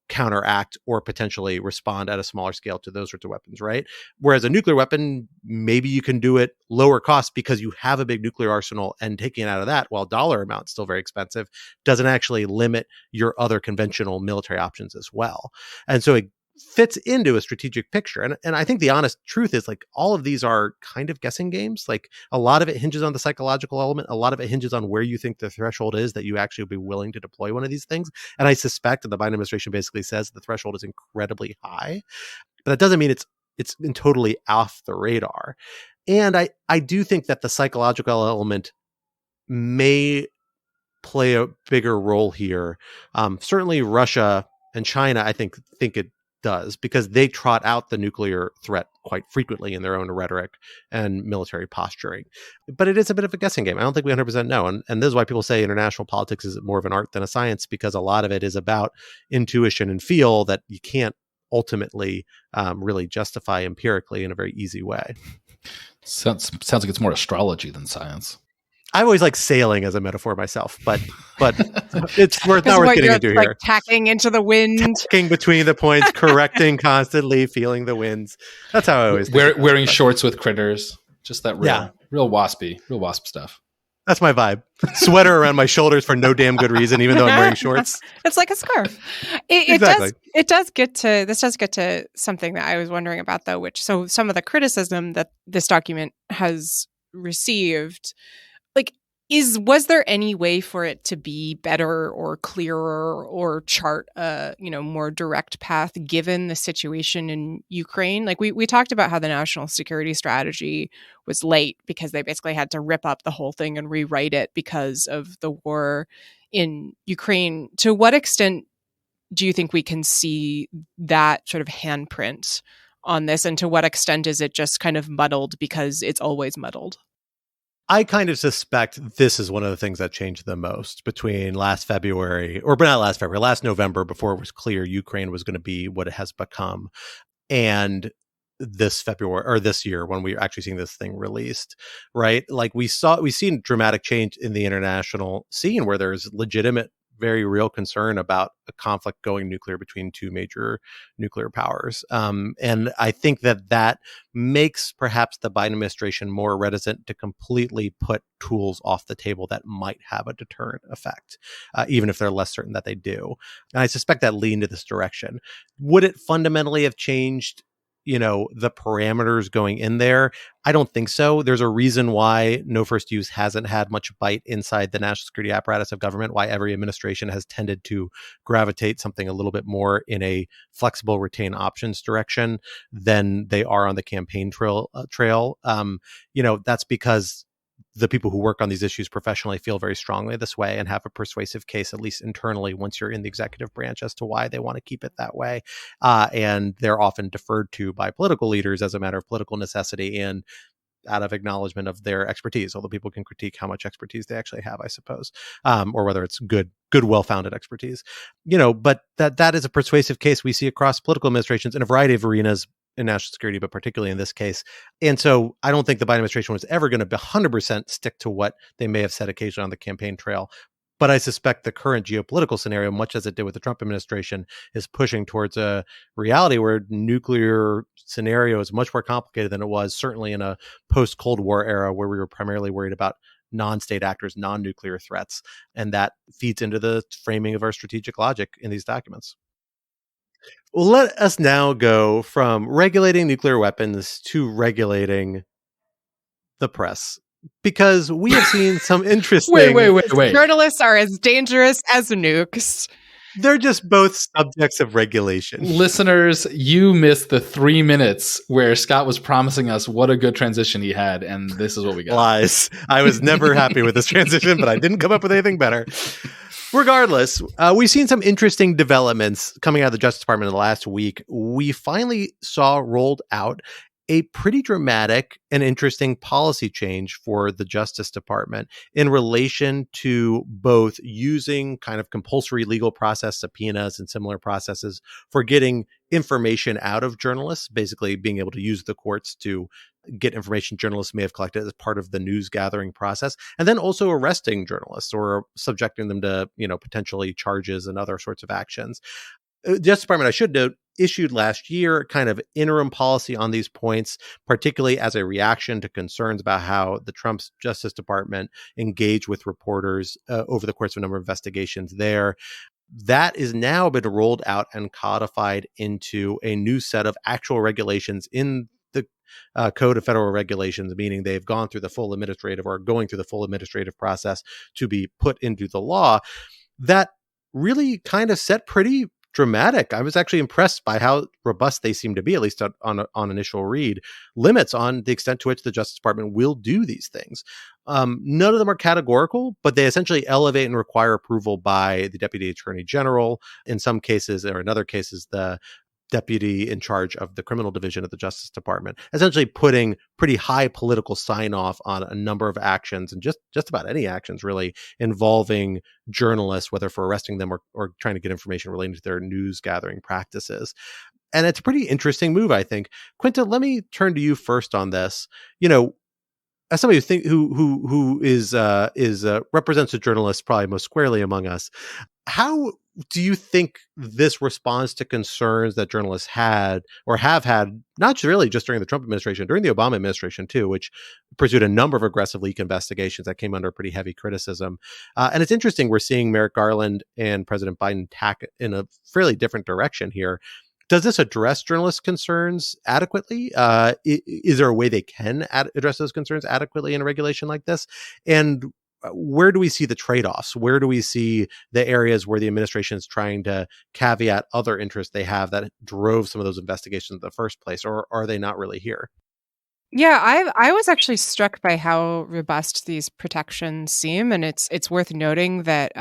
counteract or potentially respond at a smaller scale to those sorts of weapons, right? Whereas a nuclear weapon, maybe you can do it lower cost because you have a big nuclear arsenal, and taking it out of that, while dollar amount still very expensive, doesn't actually limit your other conventional military options as well. And so fits into a strategic picture. And I think the honest truth is, like, all of these are kind of guessing games. Like, a lot of it hinges on the psychological element. A lot of it hinges on where you think the threshold is that you actually will be willing to deploy one of these things. And I suspect that the Biden administration basically says the threshold is incredibly high, but that doesn't mean it's totally off the radar. And I do think that the psychological element may play a bigger role here. Certainly Russia and China, I think it does, because they trot out the nuclear threat quite frequently in their own rhetoric and military posturing. But it is a bit of a guessing game. I don't think we 100% know. And this is why people say international politics is more of an art than a science, because a lot of it is about intuition and feel that you can't ultimately really justify empirically in a very easy way. Sounds like it's more astrology than science. I always like sailing as a metaphor myself, but it's not worth getting into like here. Tacking into the wind, tacking between the points, correcting constantly, feeling the winds. That's how I always wearing shorts with critters. Just that real wasp stuff. That's my vibe. Sweater around my shoulders for no damn good reason, even though I'm wearing shorts. It's like a scarf. Exactly. This does get to something that I was wondering about, though, so some of the criticism that this document has received, like, was there any way for it to be better or clearer or chart a more direct path given the situation in Ukraine? Like, we talked about how the national security strategy was late because they basically had to rip up the whole thing and rewrite it because of the war in Ukraine. To what extent do you think we can see that sort of handprint on this, and to what extent is it just kind of muddled because it's always muddled? I kind of suspect this is one of the things that changed the most between last November, before it was clear Ukraine was going to be what it has become, and this February or this year when we're actually seeing this thing released, right? Like, we've seen dramatic change in the international scene where there's legitimate, very real concern about a conflict going nuclear between two major nuclear powers. And I think that makes perhaps the Biden administration more reticent to completely put tools off the table that might have a deterrent effect, even if they're less certain that they do. And I suspect that leaned in this direction. Would it fundamentally have changed the parameters going in there? I don't think so. There's a reason why no first use hasn't had much bite inside the national security apparatus of government, why every administration has tended to gravitate something a little bit more in a flexible retain options direction than they are on the campaign trail. That's because the people who work on these issues professionally feel very strongly this way and have a persuasive case, at least internally, once you're in the executive branch, as to why they want to keep it that way. And they're often deferred to by political leaders as a matter of political necessity and out of acknowledgement of their expertise, although people can critique how much expertise they actually have, I suppose, or whether it's good, well-founded expertise. But that is a persuasive case we see across political administrations in a variety of arenas, in national security, but particularly in this case. And so I don't think the Biden administration was ever going to 100% stick to what they may have said occasionally on the campaign trail. But I suspect the current geopolitical scenario, much as it did with the Trump administration, is pushing towards a reality where nuclear scenario is much more complicated than it was certainly in a post-Cold War era where we were primarily worried about non-state actors, non-nuclear threats. And that feeds into the framing of our strategic logic in these documents. Well, let us now go from regulating nuclear weapons to regulating the press, because we have seen some interesting... Wait. Journalists are as dangerous as nukes. They're just both subjects of regulation. Listeners, you missed the 3 minutes where Scott was promising us what a good transition he had, and this is what we got. Lies. I was never happy with this transition, but I didn't come up with anything better. Regardless, we've seen some interesting developments coming out of the Justice Department in the last week. We finally saw rolled out a pretty dramatic and interesting policy change for the Justice Department in relation to both using kind of compulsory legal process subpoenas and similar processes for getting information out of journalists, basically being able to use the courts to get information journalists may have collected as part of the news gathering process, and then also arresting journalists or subjecting them to, potentially charges and other sorts of actions. The Justice Department, I should note, issued last year kind of interim policy on these points, particularly as a reaction to concerns about how the Trump's Justice Department engaged with reporters over the course of a number of investigations there. that is now been rolled out and codified into a new set of actual regulations in the Code of Federal Regulations, meaning they've gone through the full administrative or going through the full administrative process to be put into the law. That really kind of set pretty dramatic. I was actually impressed by how robust they seem to be, at least on initial read, limits on the extent to which the Justice Department will do these things. None of them are categorical, but they essentially elevate and require approval by the Deputy Attorney General. In some cases, or in other cases, the deputy in charge of the criminal division of the Justice Department, essentially putting pretty high political sign-off on a number of actions, and just about any actions really involving journalists, whether for arresting them or trying to get information relating to their news gathering practices. And it's a pretty interesting move, I think. Quinta, let me turn to you first on this. As somebody who represents a journalist probably most squarely among us, how do you think this responds to concerns that journalists had or have had, not really just during the Trump administration, during the Obama administration too, which pursued a number of aggressive leak investigations that came under pretty heavy criticism? And it's interesting, we're seeing Merrick Garland and President Biden tack in a fairly different direction here. Does this address journalists' concerns adequately? Is there a way they can address those concerns adequately in a regulation like this? And where do we see the trade-offs? Where do we see the areas where the administration is trying to caveat other interests they have that drove some of those investigations in the first place, or are they not really here? Yeah, I was actually struck by how robust these protections seem, and it's worth noting that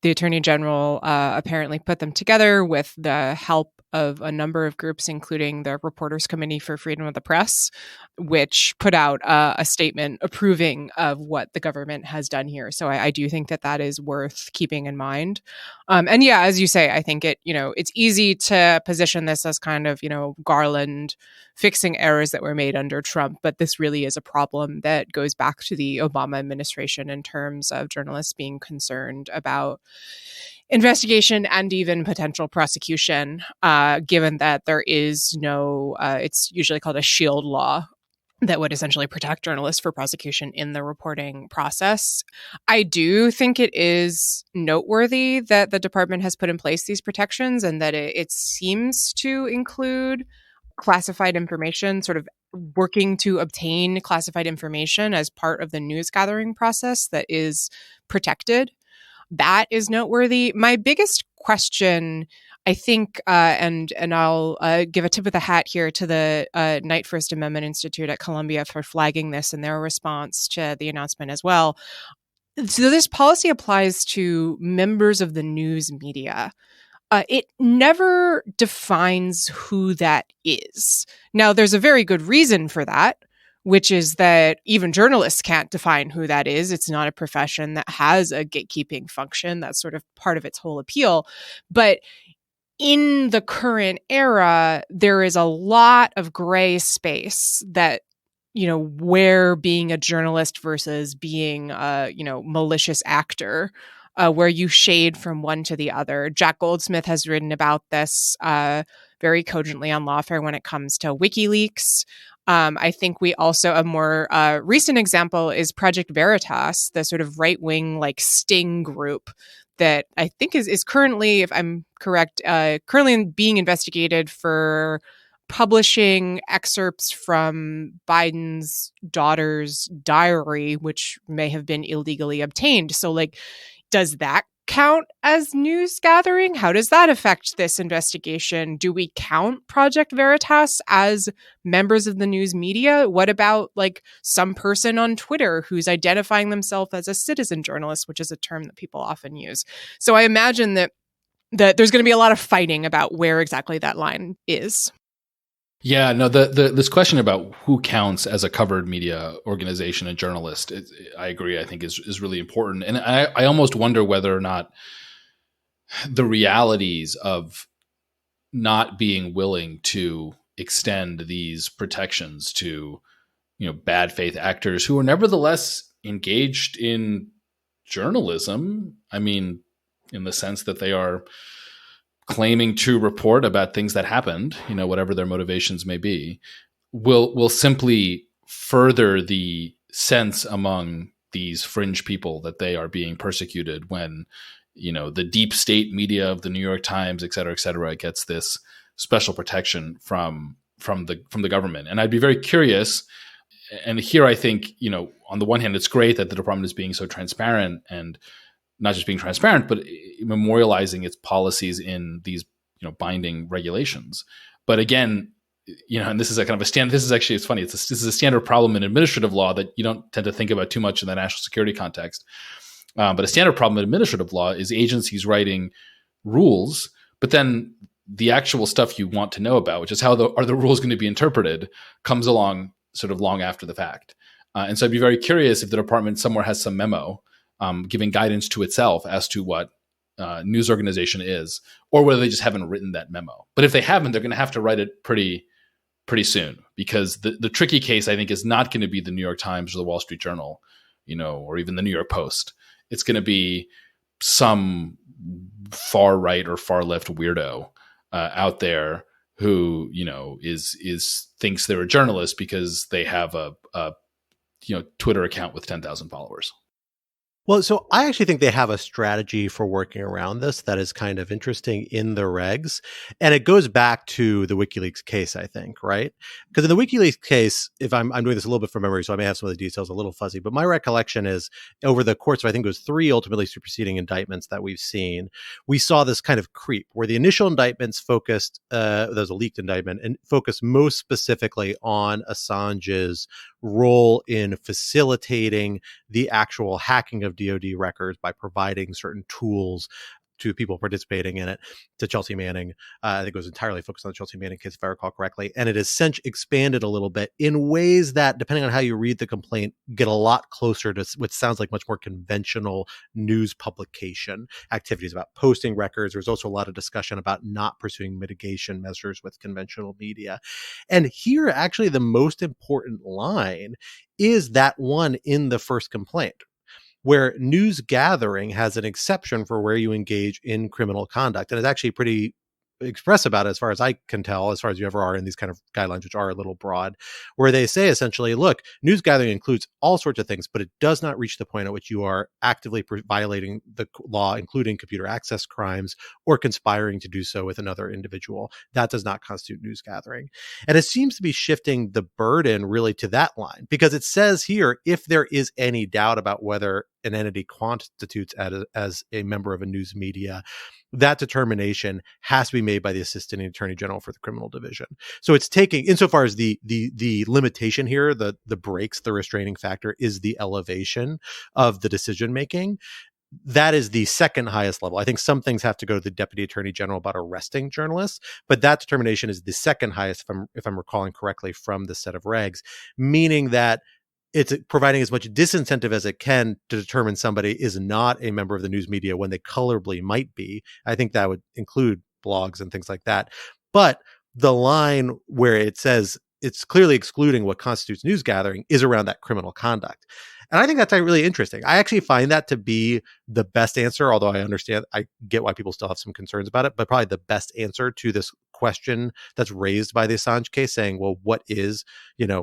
the Attorney General apparently put them together with the help of a number of groups, including the Reporters Committee for Freedom of the Press, which put out a statement approving of what the government has done here. So I do think that is worth keeping in mind. And yeah, as you say, I think it's easy to position this as kind of, Garland fixing errors that were made under Trump, but this really is a problem that goes back to the Obama administration in terms of journalists being concerned about investigation and even potential prosecution, given that there is no, it's usually called a shield law that would essentially protect journalists for prosecution in the reporting process. I do think it is noteworthy that the department has put in place these protections and that it seems to include classified information, sort of working to obtain classified information as part of the news gathering process that is protected. That is noteworthy. My biggest question, I think, and I'll give a tip of the hat here to the Knight First Amendment Institute at Columbia for flagging this in their response to the announcement as well. So this policy applies to members of the news media. It never defines who that is. Now, there's a very good reason for that, which is that even journalists can't define who that is. It's not a profession that has a gatekeeping function. That's sort of part of its whole appeal. But in the current era, there is a lot of gray space that, where being a journalist versus being a, malicious actor, where you shade from one to the other. Jack Goldsmith has written about this very cogently on Lawfare when it comes to WikiLeaks. I think we also, a more recent example is Project Veritas, the sort of right-wing sting group that I think is currently, if I'm correct, currently being investigated for publishing excerpts from Biden's daughter's diary, which may have been illegally obtained. So does that count as news gathering? How does that affect this investigation? Do we count Project Veritas as members of the news media? What about some person on Twitter who's identifying themselves as a citizen journalist, which is a term that people often use? So I imagine that there's going to be a lot of fighting about where exactly that line is. Yeah, no, this question about who counts as a covered media organization and journalist, I agree, I think is really important. And I almost wonder whether or not the realities of not being willing to extend these protections to, bad faith actors who are nevertheless engaged in journalism. I mean, in the sense that they are claiming to report about things that happened, whatever their motivations may be, will simply further the sense among these fringe people that they are being persecuted when the deep state media of the New York Times, et cetera, gets this special protection from the government. And I'd be very curious. And here I think, on the one hand, it's great that the department is being so transparent, and not just being transparent, but memorializing its policies in these, binding regulations. But again, and this is a kind of a standard. This is actually, it's funny. This is a standard problem in administrative law that you don't tend to think about too much in the national security context. But a standard problem in administrative law is agencies writing rules, but then the actual stuff you want to know about, which is how are the rules going to be interpreted, comes along sort of long after the fact. And so I'd be very curious if the department somewhere has some memo giving guidance to itself as to what news organization is, or whether they just haven't written that memo. But if they haven't, they're going to have to write it pretty soon, because the tricky case, I think, is not going to be the New York Times or the Wall Street Journal, or even the New York Post. It's going to be some far right or far left weirdo out there who, is thinks they're a journalist because they have a Twitter account with 10,000 followers. Well, so I actually think they have a strategy for working around this that is kind of interesting in the regs. And it goes back to the WikiLeaks case, I think, right? Because in the WikiLeaks case, if I'm doing this a little bit from memory, so I may have some of the details a little fuzzy, but my recollection is over the course of, I think it was 3 ultimately superseding indictments that we've seen, we saw this kind of creep where the initial indictments focused, there was a leaked indictment, and focused most specifically on Assange's role in facilitating the actual hacking of DoD records by providing certain tools to people participating in it, to Chelsea Manning. I think it was entirely focused on the Chelsea Manning case, if I recall correctly. And it has since expanded a little bit in ways that, depending on how you read the complaint, get a lot closer to what sounds like much more conventional news publication activities about posting records. There's also a lot of discussion about not pursuing mitigation measures with conventional media. And here, actually, the most important line is that one in the first complaint, where news gathering has an exception for where you engage in criminal conduct. And it's actually pretty express about it, as far as I can tell, as far as you ever are in these kind of guidelines, which are a little broad, where they say essentially, look, news gathering includes all sorts of things, but it does not reach the point at which you are actively violating the law, including computer access crimes or conspiring to do so with another individual. That does not constitute news gathering. And it seems to be shifting the burden really to that line, because it says here, if there is any doubt about whether an entity constitutes as a member of a news media, that determination has to be made by the Assistant Attorney General for the Criminal Division. So it's taking, insofar as the limitation here, the breaks, the restraining factor is the elevation of the decision making. That is the second highest level. I think some things have to go to the Deputy Attorney General about arresting journalists, but that determination is the second highest, if I'm recalling correctly from the set of regs, meaning that it's providing as much disincentive as it can to determine somebody is not a member of the news media when they colorably might be. I think that would include blogs and things like that. But the line where it says it's clearly excluding what constitutes news gathering is around that criminal conduct. And I think that's really interesting. I actually find that to be the best answer, although I get why people still have some concerns about it, but probably the best answer to this question that's raised by the Assange case, saying, well, what is,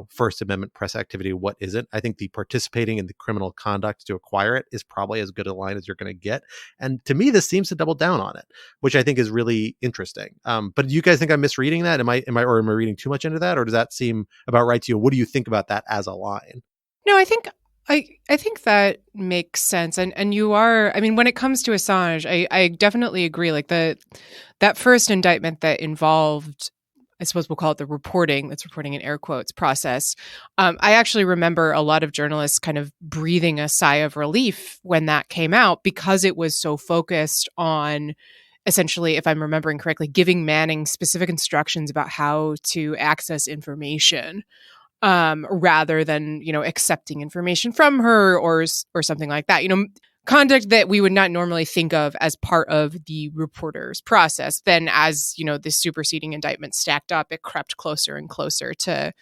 First Amendment press activity? What isn't? I think the participating in the criminal conduct to acquire it is probably as good a line as you're going to get. And to me, this seems to double down on it, which I think is really interesting. But do you guys think I'm misreading that? Am I reading too much into that? Or does that seem about right to you? What do you think about that as a line? No, I think that makes sense. And you are, when it comes to Assange, I definitely agree. Like that first indictment that involved, I suppose we'll call it the reporting in air quotes process. I actually remember a lot of journalists kind of breathing a sigh of relief when that came out, because it was so focused on, essentially, if I'm remembering correctly, giving Manning specific instructions about how to access information, rather than, accepting information from her or something like that. Conduct that we would not normally think of as part of the reporter's process. Then as, the superseding indictment stacked up, it crept closer and closer to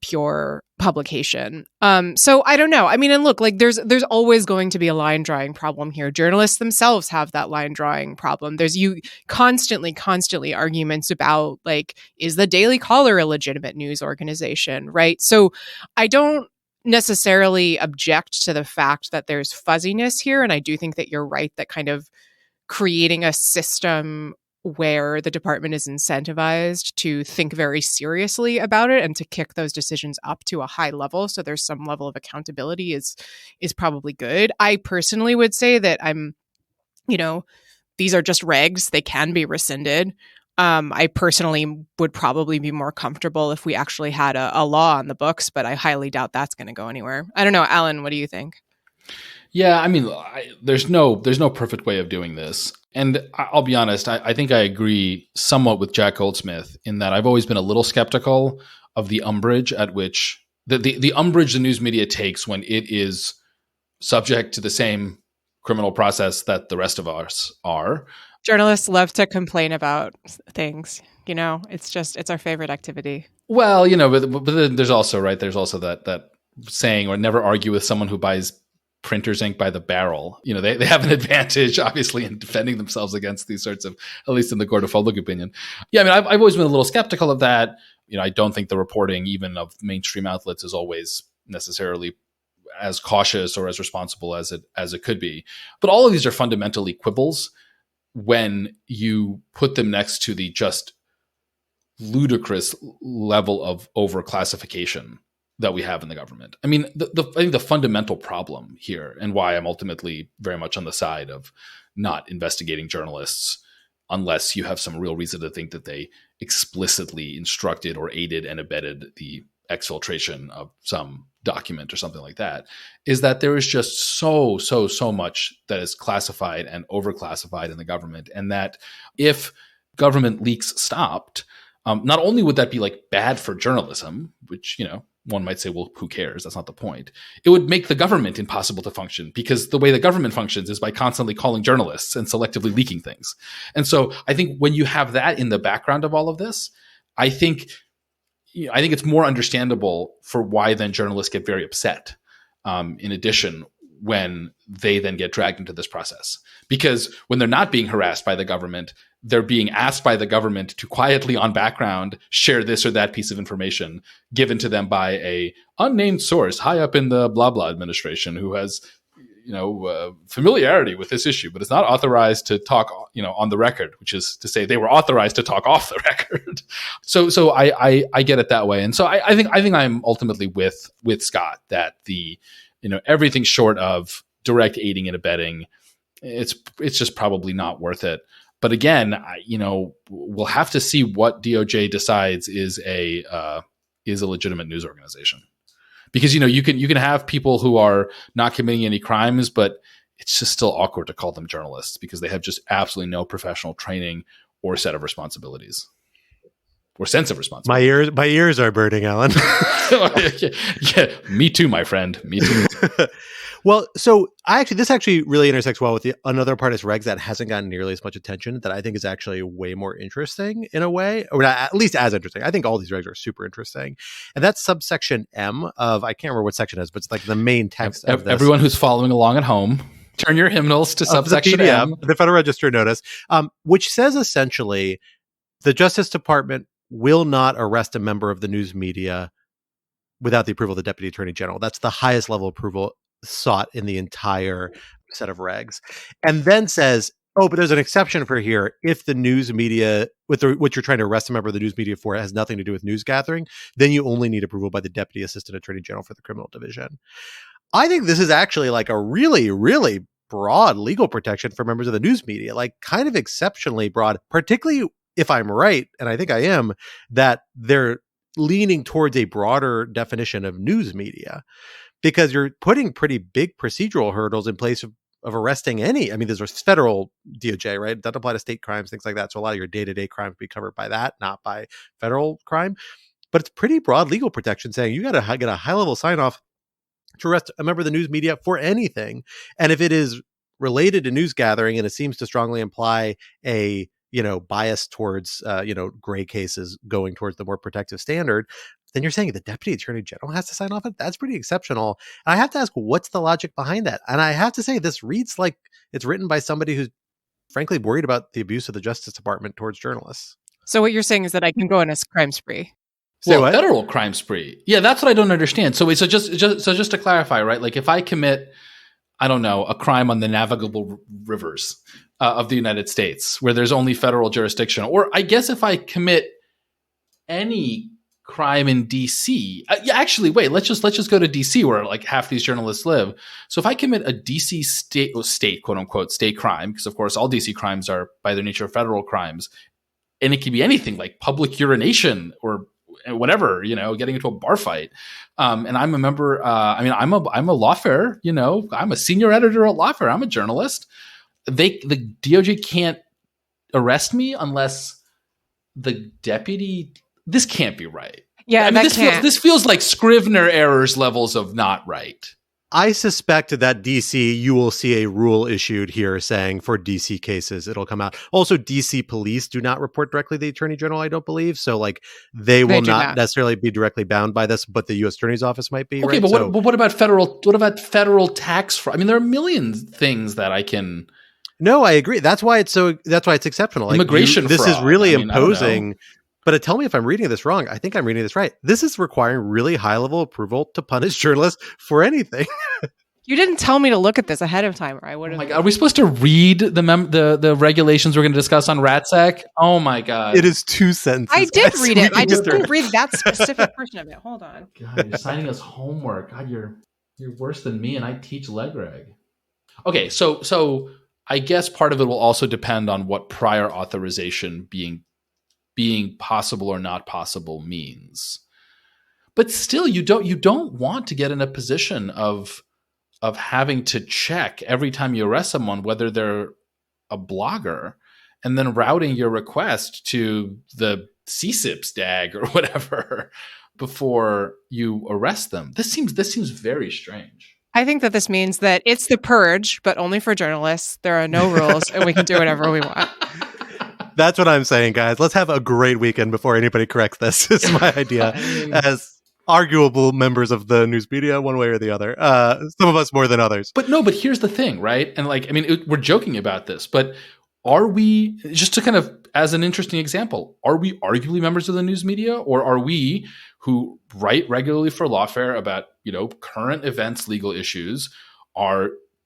pure publication. So I don't know. And look, like there's always going to be a line drawing problem here. Journalists themselves have that line drawing problem. There's constantly arguments about, like, is the Daily Caller a legitimate news organization, right? So I don't necessarily object to the fact that there's fuzziness here. And I do think that you're right that kind of creating a system where the department is incentivized to think very seriously about it and to kick those decisions up to a high level, so there's some level of accountability, is probably good. I personally would say that these are just regs. They can be rescinded. I personally would probably be more comfortable if we actually had a law on the books, but I highly doubt that's going to go anywhere. I don't know. Alan, what do you think? Yeah, I mean, there's no perfect way of doing this. And I'll be honest, I think I agree somewhat with Jack Goldsmith in that I've always been a little skeptical of the umbrage at which the umbrage the news media takes when it is subject to the same criminal process that the rest of us are. Journalists love to complain about things. It's our favorite activity. Well, but then there's also that saying, or never argue with someone who buys printer's ink by the barrel. They have an advantage, obviously, in defending themselves against these sorts of, at least in the court of public opinion. Yeah, I mean, I've always been a little skeptical of that. I don't think the reporting, even of mainstream outlets, is always necessarily as cautious or as responsible as it could be. But all of these are fundamentally quibbles when you put them next to the just ludicrous level of overclassification that we have in the government. I mean, I think the fundamental problem here, and why I'm ultimately very much on the side of not investigating journalists unless you have some real reason to think that they explicitly instructed or aided and abetted the exfiltration of some document or something like that, is that there is just so much that is classified and overclassified in the government. And that if government leaks stopped, not only would that be like bad for journalism, which, one might say, well, who cares? That's not the point. It would make the government impossible to function, because the way the government functions is by constantly calling journalists and selectively leaking things. And so I think when you have that in the background of all of this, I think it's more understandable for why then journalists get very upset. In addition, when they then get dragged into this process, because when they're not being harassed by the government, they're being asked by the government to quietly on background share this or that piece of information given to them by a unnamed source high up in the blah blah administration who has familiarity with this issue, but is not authorized to talk on the record, which is to say they were authorized to talk off the record. So I get it that way. And so I think I'm ultimately with Scott that everything short of direct aiding and abetting, it's just probably not worth it. But again, we'll have to see what DOJ decides is a legitimate news organization, because you can have people who are not committing any crimes, but it's just still awkward to call them journalists because they have just absolutely no professional training or set of responsibilities or sense of responsibility. My ears are burning, Alan. Yeah, me too, my friend. Me too. Well, so this actually really intersects well with another part of regs that hasn't gotten nearly as much attention, that I think is actually way more interesting in a way, or at least as interesting. I think all these regs are super interesting. And that's subsection M of, I can't remember what section it is, but it's like the main text of this. Everyone who's following along at home, turn your hymnals to subsection M. The Federal Register notice, which says essentially the Justice Department will not arrest a member of the news media without the approval of the Deputy Attorney General. That's the highest level of approval sought in the entire set of regs. And then says, but there's an exception for here. If the news media, what you're trying to arrest a member of the news media for has nothing to do with news gathering, then you only need approval by the Deputy Assistant Attorney General for the Criminal Division. I think this is actually like a really, really broad legal protection for members of the news media, like kind of exceptionally broad, particularly if I'm right, and I think I am, that they're leaning towards a broader definition of news media, because you're putting pretty big procedural hurdles in place of arresting any. I mean, there's a federal DOJ, right? It doesn't apply to state crimes, things like that. So a lot of your day-to-day crimes be covered by that, not by federal crime. But it's pretty broad legal protection saying you got to get a high-level sign-off to arrest a member of the news media for anything. And if it is related to news gathering and it seems to strongly imply a bias towards, gray cases going towards the more protective standard, then you're saying the Deputy Attorney General has to sign off on it? That's pretty exceptional. And I have to ask, what's the logic behind that? And I have to say, this reads like it's written by somebody who's frankly worried about the abuse of the Justice Department towards journalists. So what you're saying is that I can go on a crime spree. Well, federal crime spree. Yeah, that's what I don't understand. So just to clarify, right? Like if I commit I don't know, a crime on the navigable rivers of the United States where there's only federal jurisdiction. Or I guess if I commit any crime in DC, actually, wait, let's just go to DC where like half these journalists live. So if I commit a DC state, quote unquote, state crime, because of course all DC crimes are by their nature federal crimes, and it can be anything like public urination or whatever, getting into a bar fight. And I'm a member, I'm a lawfare, I'm a senior editor at lawfare. I'm a journalist. The DOJ can't arrest me unless the deputy, this can't be right. Yeah, I mean, this feels like Scrivener errors levels of not right. I suspect that DC, you will see a rule issued here saying for DC cases, it'll come out. Also, DC police do not report directly to the Attorney General, I don't believe. So like they will not necessarily be directly bound by this, but the U.S. Attorney's Office might be. Okay, right? but what about federal tax fraud? I mean, there are a million things that I can. No, I agree. That's why it's exceptional. Like immigration fraud. This is really imposing. But tell me if I'm reading this wrong. I think I'm reading this right. This is requiring really high-level approval to punish journalists for anything. You didn't tell me to look at this ahead of time, or I would have. Oh my God. Are we supposed to read the regulations we're going to discuss on RATSEC? Oh my God. It is 2 sentences. I did read it. I just didn't read that specific portion of it. Hold on. God, you're signing us homework. God, you're worse than me, and I teach LegReg. Okay, so I guess part of it will also depend on what prior authorization being possible or not possible means. But still, you don't want to get in a position of having to check every time you arrest someone whether they're a blogger and then routing your request to the CSIP's DAG or whatever before you arrest them. This seems very strange. I think that this means that it's the purge, but only for journalists. There are no rules and we can do whatever we want. That's what I'm saying, guys. Let's have a great weekend before anybody corrects this. Is my idea as arguable members of the news media, one way or the other. Some of us more than others. But here's the thing, right? And we're joking about this, but are we, just to kind of, as an interesting example, are we arguably members of the news media, or are we who write regularly for Lawfare about, current events, legal issues,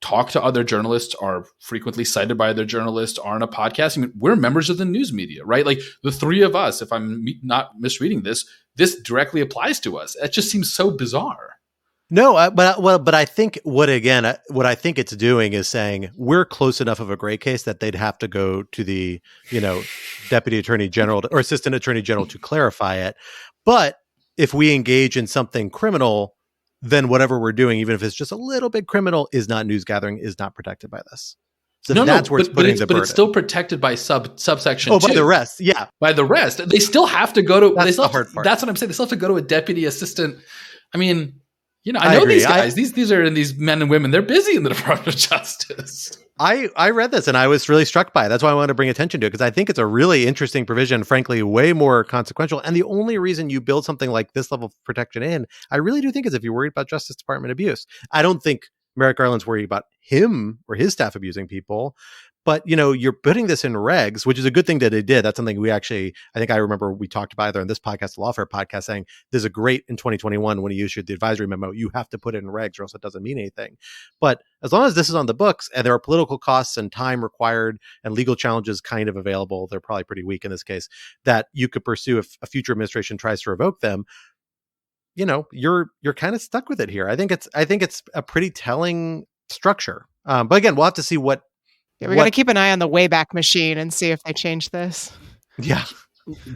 talk to other journalists, are frequently cited by other journalists, are on a podcast? I mean, we're members of the news media, right? Like the three of us, if I'm not misreading this directly applies to us. It just seems so bizarre. No, but I think what I think it's doing is saying we're close enough of a gray case that they'd have to go to the, Deputy Attorney General or Assistant Attorney General to clarify it. But if we engage in something criminal, then whatever we're doing, even if it's just a little bit criminal, is not news gathering, is not protected by this. So that's where it's putting the burden. But it's still protected by subsection 2. Oh, by the rest, yeah. By the rest. They still have to go to... That's the hard part. That's what I'm saying. They still have to go to a deputy assistant. I mean, I know these guys. These men and women, they're busy in the Department of Justice. I read this and I was really struck by it. That's why I wanted to bring attention to it, because I think it's a really interesting provision, frankly, way more consequential. And the only reason you build something like this level of protection in, I really do think, is if you're worried about Justice Department abuse. I don't think Merrick Garland's worried about him or his staff abusing people. But, you're putting this in regs, which is a good thing that they did. That's something I think I remember we talked about either in this podcast, the Lawfare podcast, saying there's a great in 2021 when he issued the advisory memo, you have to put it in regs or else it doesn't mean anything. But as long as this is on the books and there are political costs and time required and legal challenges kind of available, they're probably pretty weak in this case, that you could pursue if a future administration tries to revoke them, you're kind of stuck with it here. I think it's a pretty telling structure. But again, we'll have to see what. Yeah, we got to keep an eye on the Wayback Machine and see if they change this. Yeah.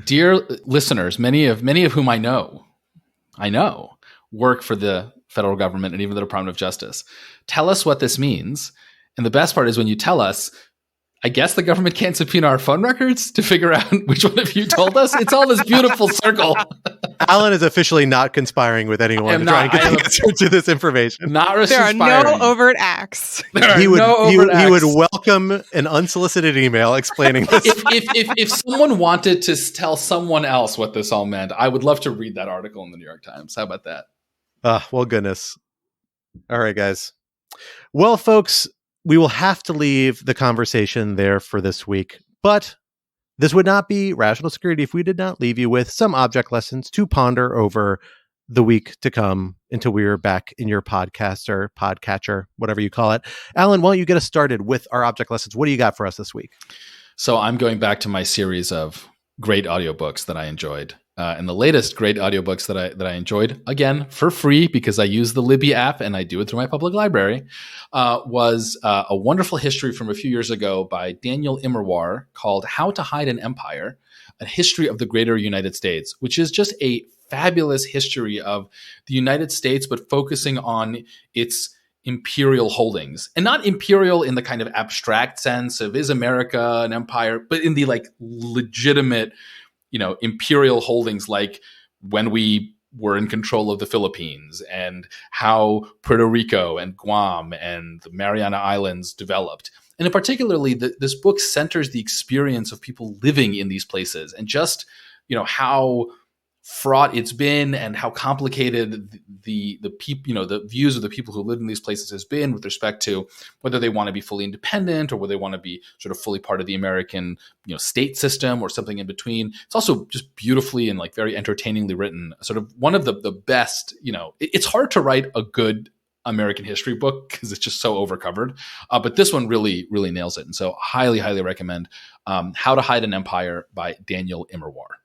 Dear listeners, many of whom I know work for the federal government and even the Department of Justice. Tell us what this means. And the best part is when you tell us, I guess the government can't subpoena our phone records to figure out which one of you told us. It's all this beautiful circle. Alan is officially not conspiring with anyone to try and get the answer to this information. There are no overt acts. He would welcome an unsolicited email explaining this. If someone wanted to tell someone else what this all meant, I would love to read that article in the New York Times. How about that? Well, goodness. All right, guys. Well, folks, we will have to leave the conversation there for this week, but this would not be Rational Security if we did not leave you with some object lessons to ponder over the week to come until we are back in your podcast or podcatcher, whatever you call it. Alan, why don't you get us started with our object lessons? What do you got for us this week? So I'm going back to my series of great audiobooks that I enjoyed. And the latest great audiobooks that I enjoyed, again, for free because I use the Libby app and I do it through my public library, was a wonderful history from a few years ago by Daniel Immerwahr called How to Hide an Empire, a History of the Greater United States, which is just a fabulous history of the United States, but focusing on its imperial holdings, and not imperial in the kind of abstract sense of is America an empire, but in the like legitimate, imperial holdings, like when we were in control of the Philippines and how Puerto Rico and Guam and the Mariana Islands developed. And particularly, this book centers the experience of people living in these places and just, how fraught it's been and how complicated the people, the views of the people who live in these places has been with respect to whether they want to be fully independent or whether they want to be sort of fully part of the American, state system or something in between. It's also just beautifully and like very entertainingly written, sort of one of the best, it's hard to write a good American history book because it's just so overcovered. But this one really, really nails it. And so highly, highly recommend How to Hide an Empire by Daniel Immerwahr.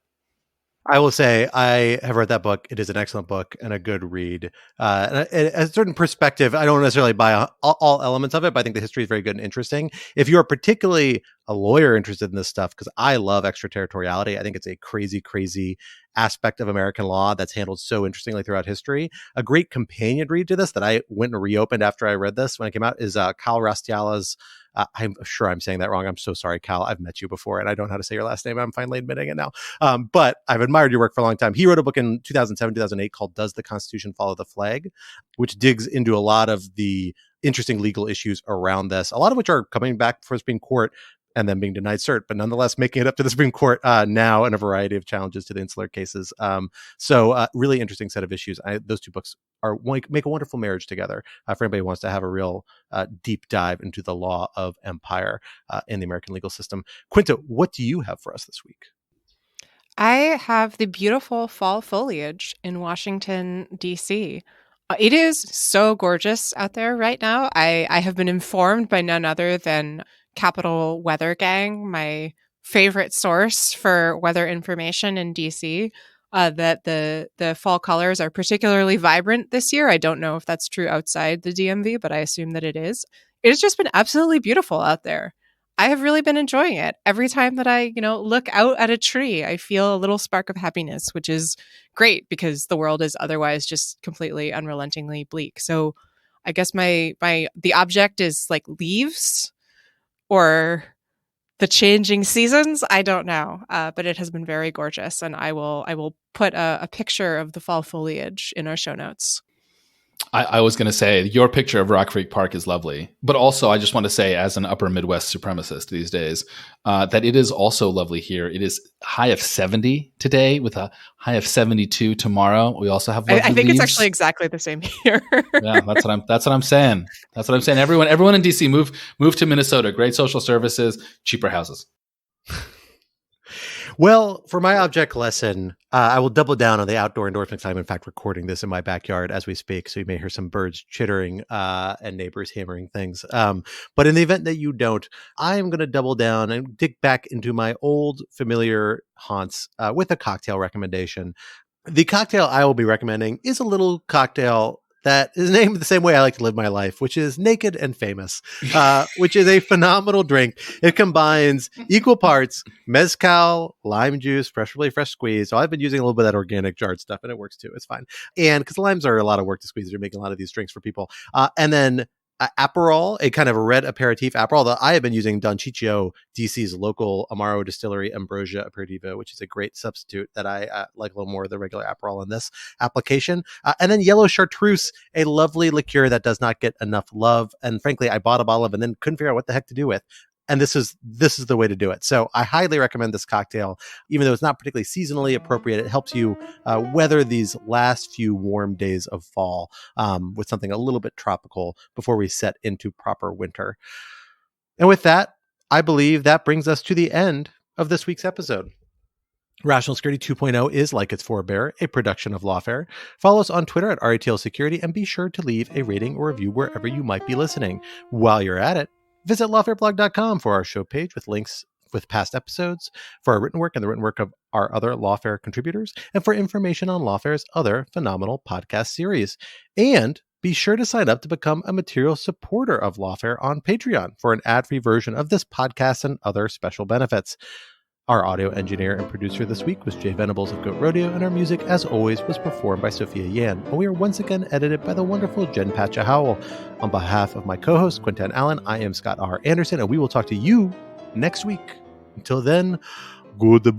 I will say I have read that book. It is an excellent book and a good read. And a certain perspective, I don't necessarily buy all elements of it, but I think the history is very good and interesting. If you're particularly a lawyer interested in this stuff, because I love extraterritoriality, I think it's a crazy, crazy aspect of American law that's handled so interestingly throughout history. A great companion read to this that I went and reopened after I read this when it came out is Cal Rastiala's I'm sure I'm saying that wrong. I'm so sorry, Cal. I've met you before and I don't know how to say your last name. I'm finally admitting it now. But I've admired your work for a long time. He wrote a book in 2007, 2008 called Does the Constitution Follow the Flag?, which digs into a lot of the interesting legal issues around this, a lot of which are coming back for Supreme Court and then being denied cert, but nonetheless making it up to the Supreme Court now in a variety of challenges to the insular cases. So really interesting set of issues. Those two books make a wonderful marriage together for anybody who wants to have a real deep dive into the law of empire in the American legal system. Quinta, what do you have for us this week? I have the beautiful fall foliage in Washington, D.C. It is so gorgeous out there right now. I have been informed by none other than Capital Weather Gang, my favorite source for weather information in DC, that the fall colors are particularly vibrant this year. I don't know if that's true outside the DMV, but I assume that it is. It has just been absolutely beautiful out there. I have really been enjoying it. Every time that I, look out at a tree, I feel a little spark of happiness, which is great because the world is otherwise just completely unrelentingly bleak. So I guess the object is like leaves or the changing seasons. I don't know, but it has been very gorgeous, and I will put a picture of the fall foliage in our show notes. I was going to say your picture of Rock Creek Park is lovely, but also I just want to say, as an upper Midwest supremacist these days, that it is also lovely here. It is high of 70 today with a high of 72 tomorrow. We also have I think leaves. It's actually exactly the same here. Yeah, that's what I'm saying. That's what I'm saying. Everyone in DC move to Minnesota. Great social services, cheaper houses. Well, for my object lesson, I will double down on the outdoor endorsements. I'm in fact recording this in my backyard as we speak, so you may hear some birds chittering and neighbors hammering things. But in the event that you don't, I'm going to double down and dig back into my old familiar haunts with a cocktail recommendation. The cocktail I will be recommending is a little cocktail that is named the same way I like to live my life, which is Naked and Famous, which is a phenomenal drink. It combines equal parts mezcal, lime juice, preferably fresh squeeze. So I've been using a little bit of that organic jarred stuff, and it works too. It's fine. And because limes are a lot of work to squeeze, you're making a lot of these drinks for people. And then Aperol, a kind of a red aperitif Aperol that I have been using Don Ciccio, DC's local Amaro distillery Ambrosia Aperitivo, which is a great substitute that I like a little more of the regular Aperol in this application. And then Yellow Chartreuse, a lovely liqueur that does not get enough love. And frankly, I bought a bottle of it and then couldn't figure out what the heck to do with. And this is the way to do it. So I highly recommend this cocktail, even though it's not particularly seasonally appropriate. It helps you weather these last few warm days of fall with something a little bit tropical before we set into proper winter. And with that, I believe that brings us to the end of this week's episode. Rational Security 2.0 is, like its forebear, a production of Lawfare. Follow us on Twitter at RATL Security and be sure to leave a rating or review wherever you might be listening. While you're at it, visit lawfareblog.com for our show page with links with past episodes, for our written work and the written work of our other Lawfare contributors, and for information on Lawfare's other phenomenal podcast series. And be sure to sign up to become a material supporter of Lawfare on Patreon for an ad-free version of this podcast and other special benefits. Our audio engineer and producer this week was Jay Venables of Goat Rodeo, and our music, as always, was performed by Sophia Yan. And we are once again edited by the wonderful Jen Patcha Howell. On behalf of my co-hosts, Quinta and Allen, I am Scott R. Anderson, and we will talk to you next week. Until then, goodbye.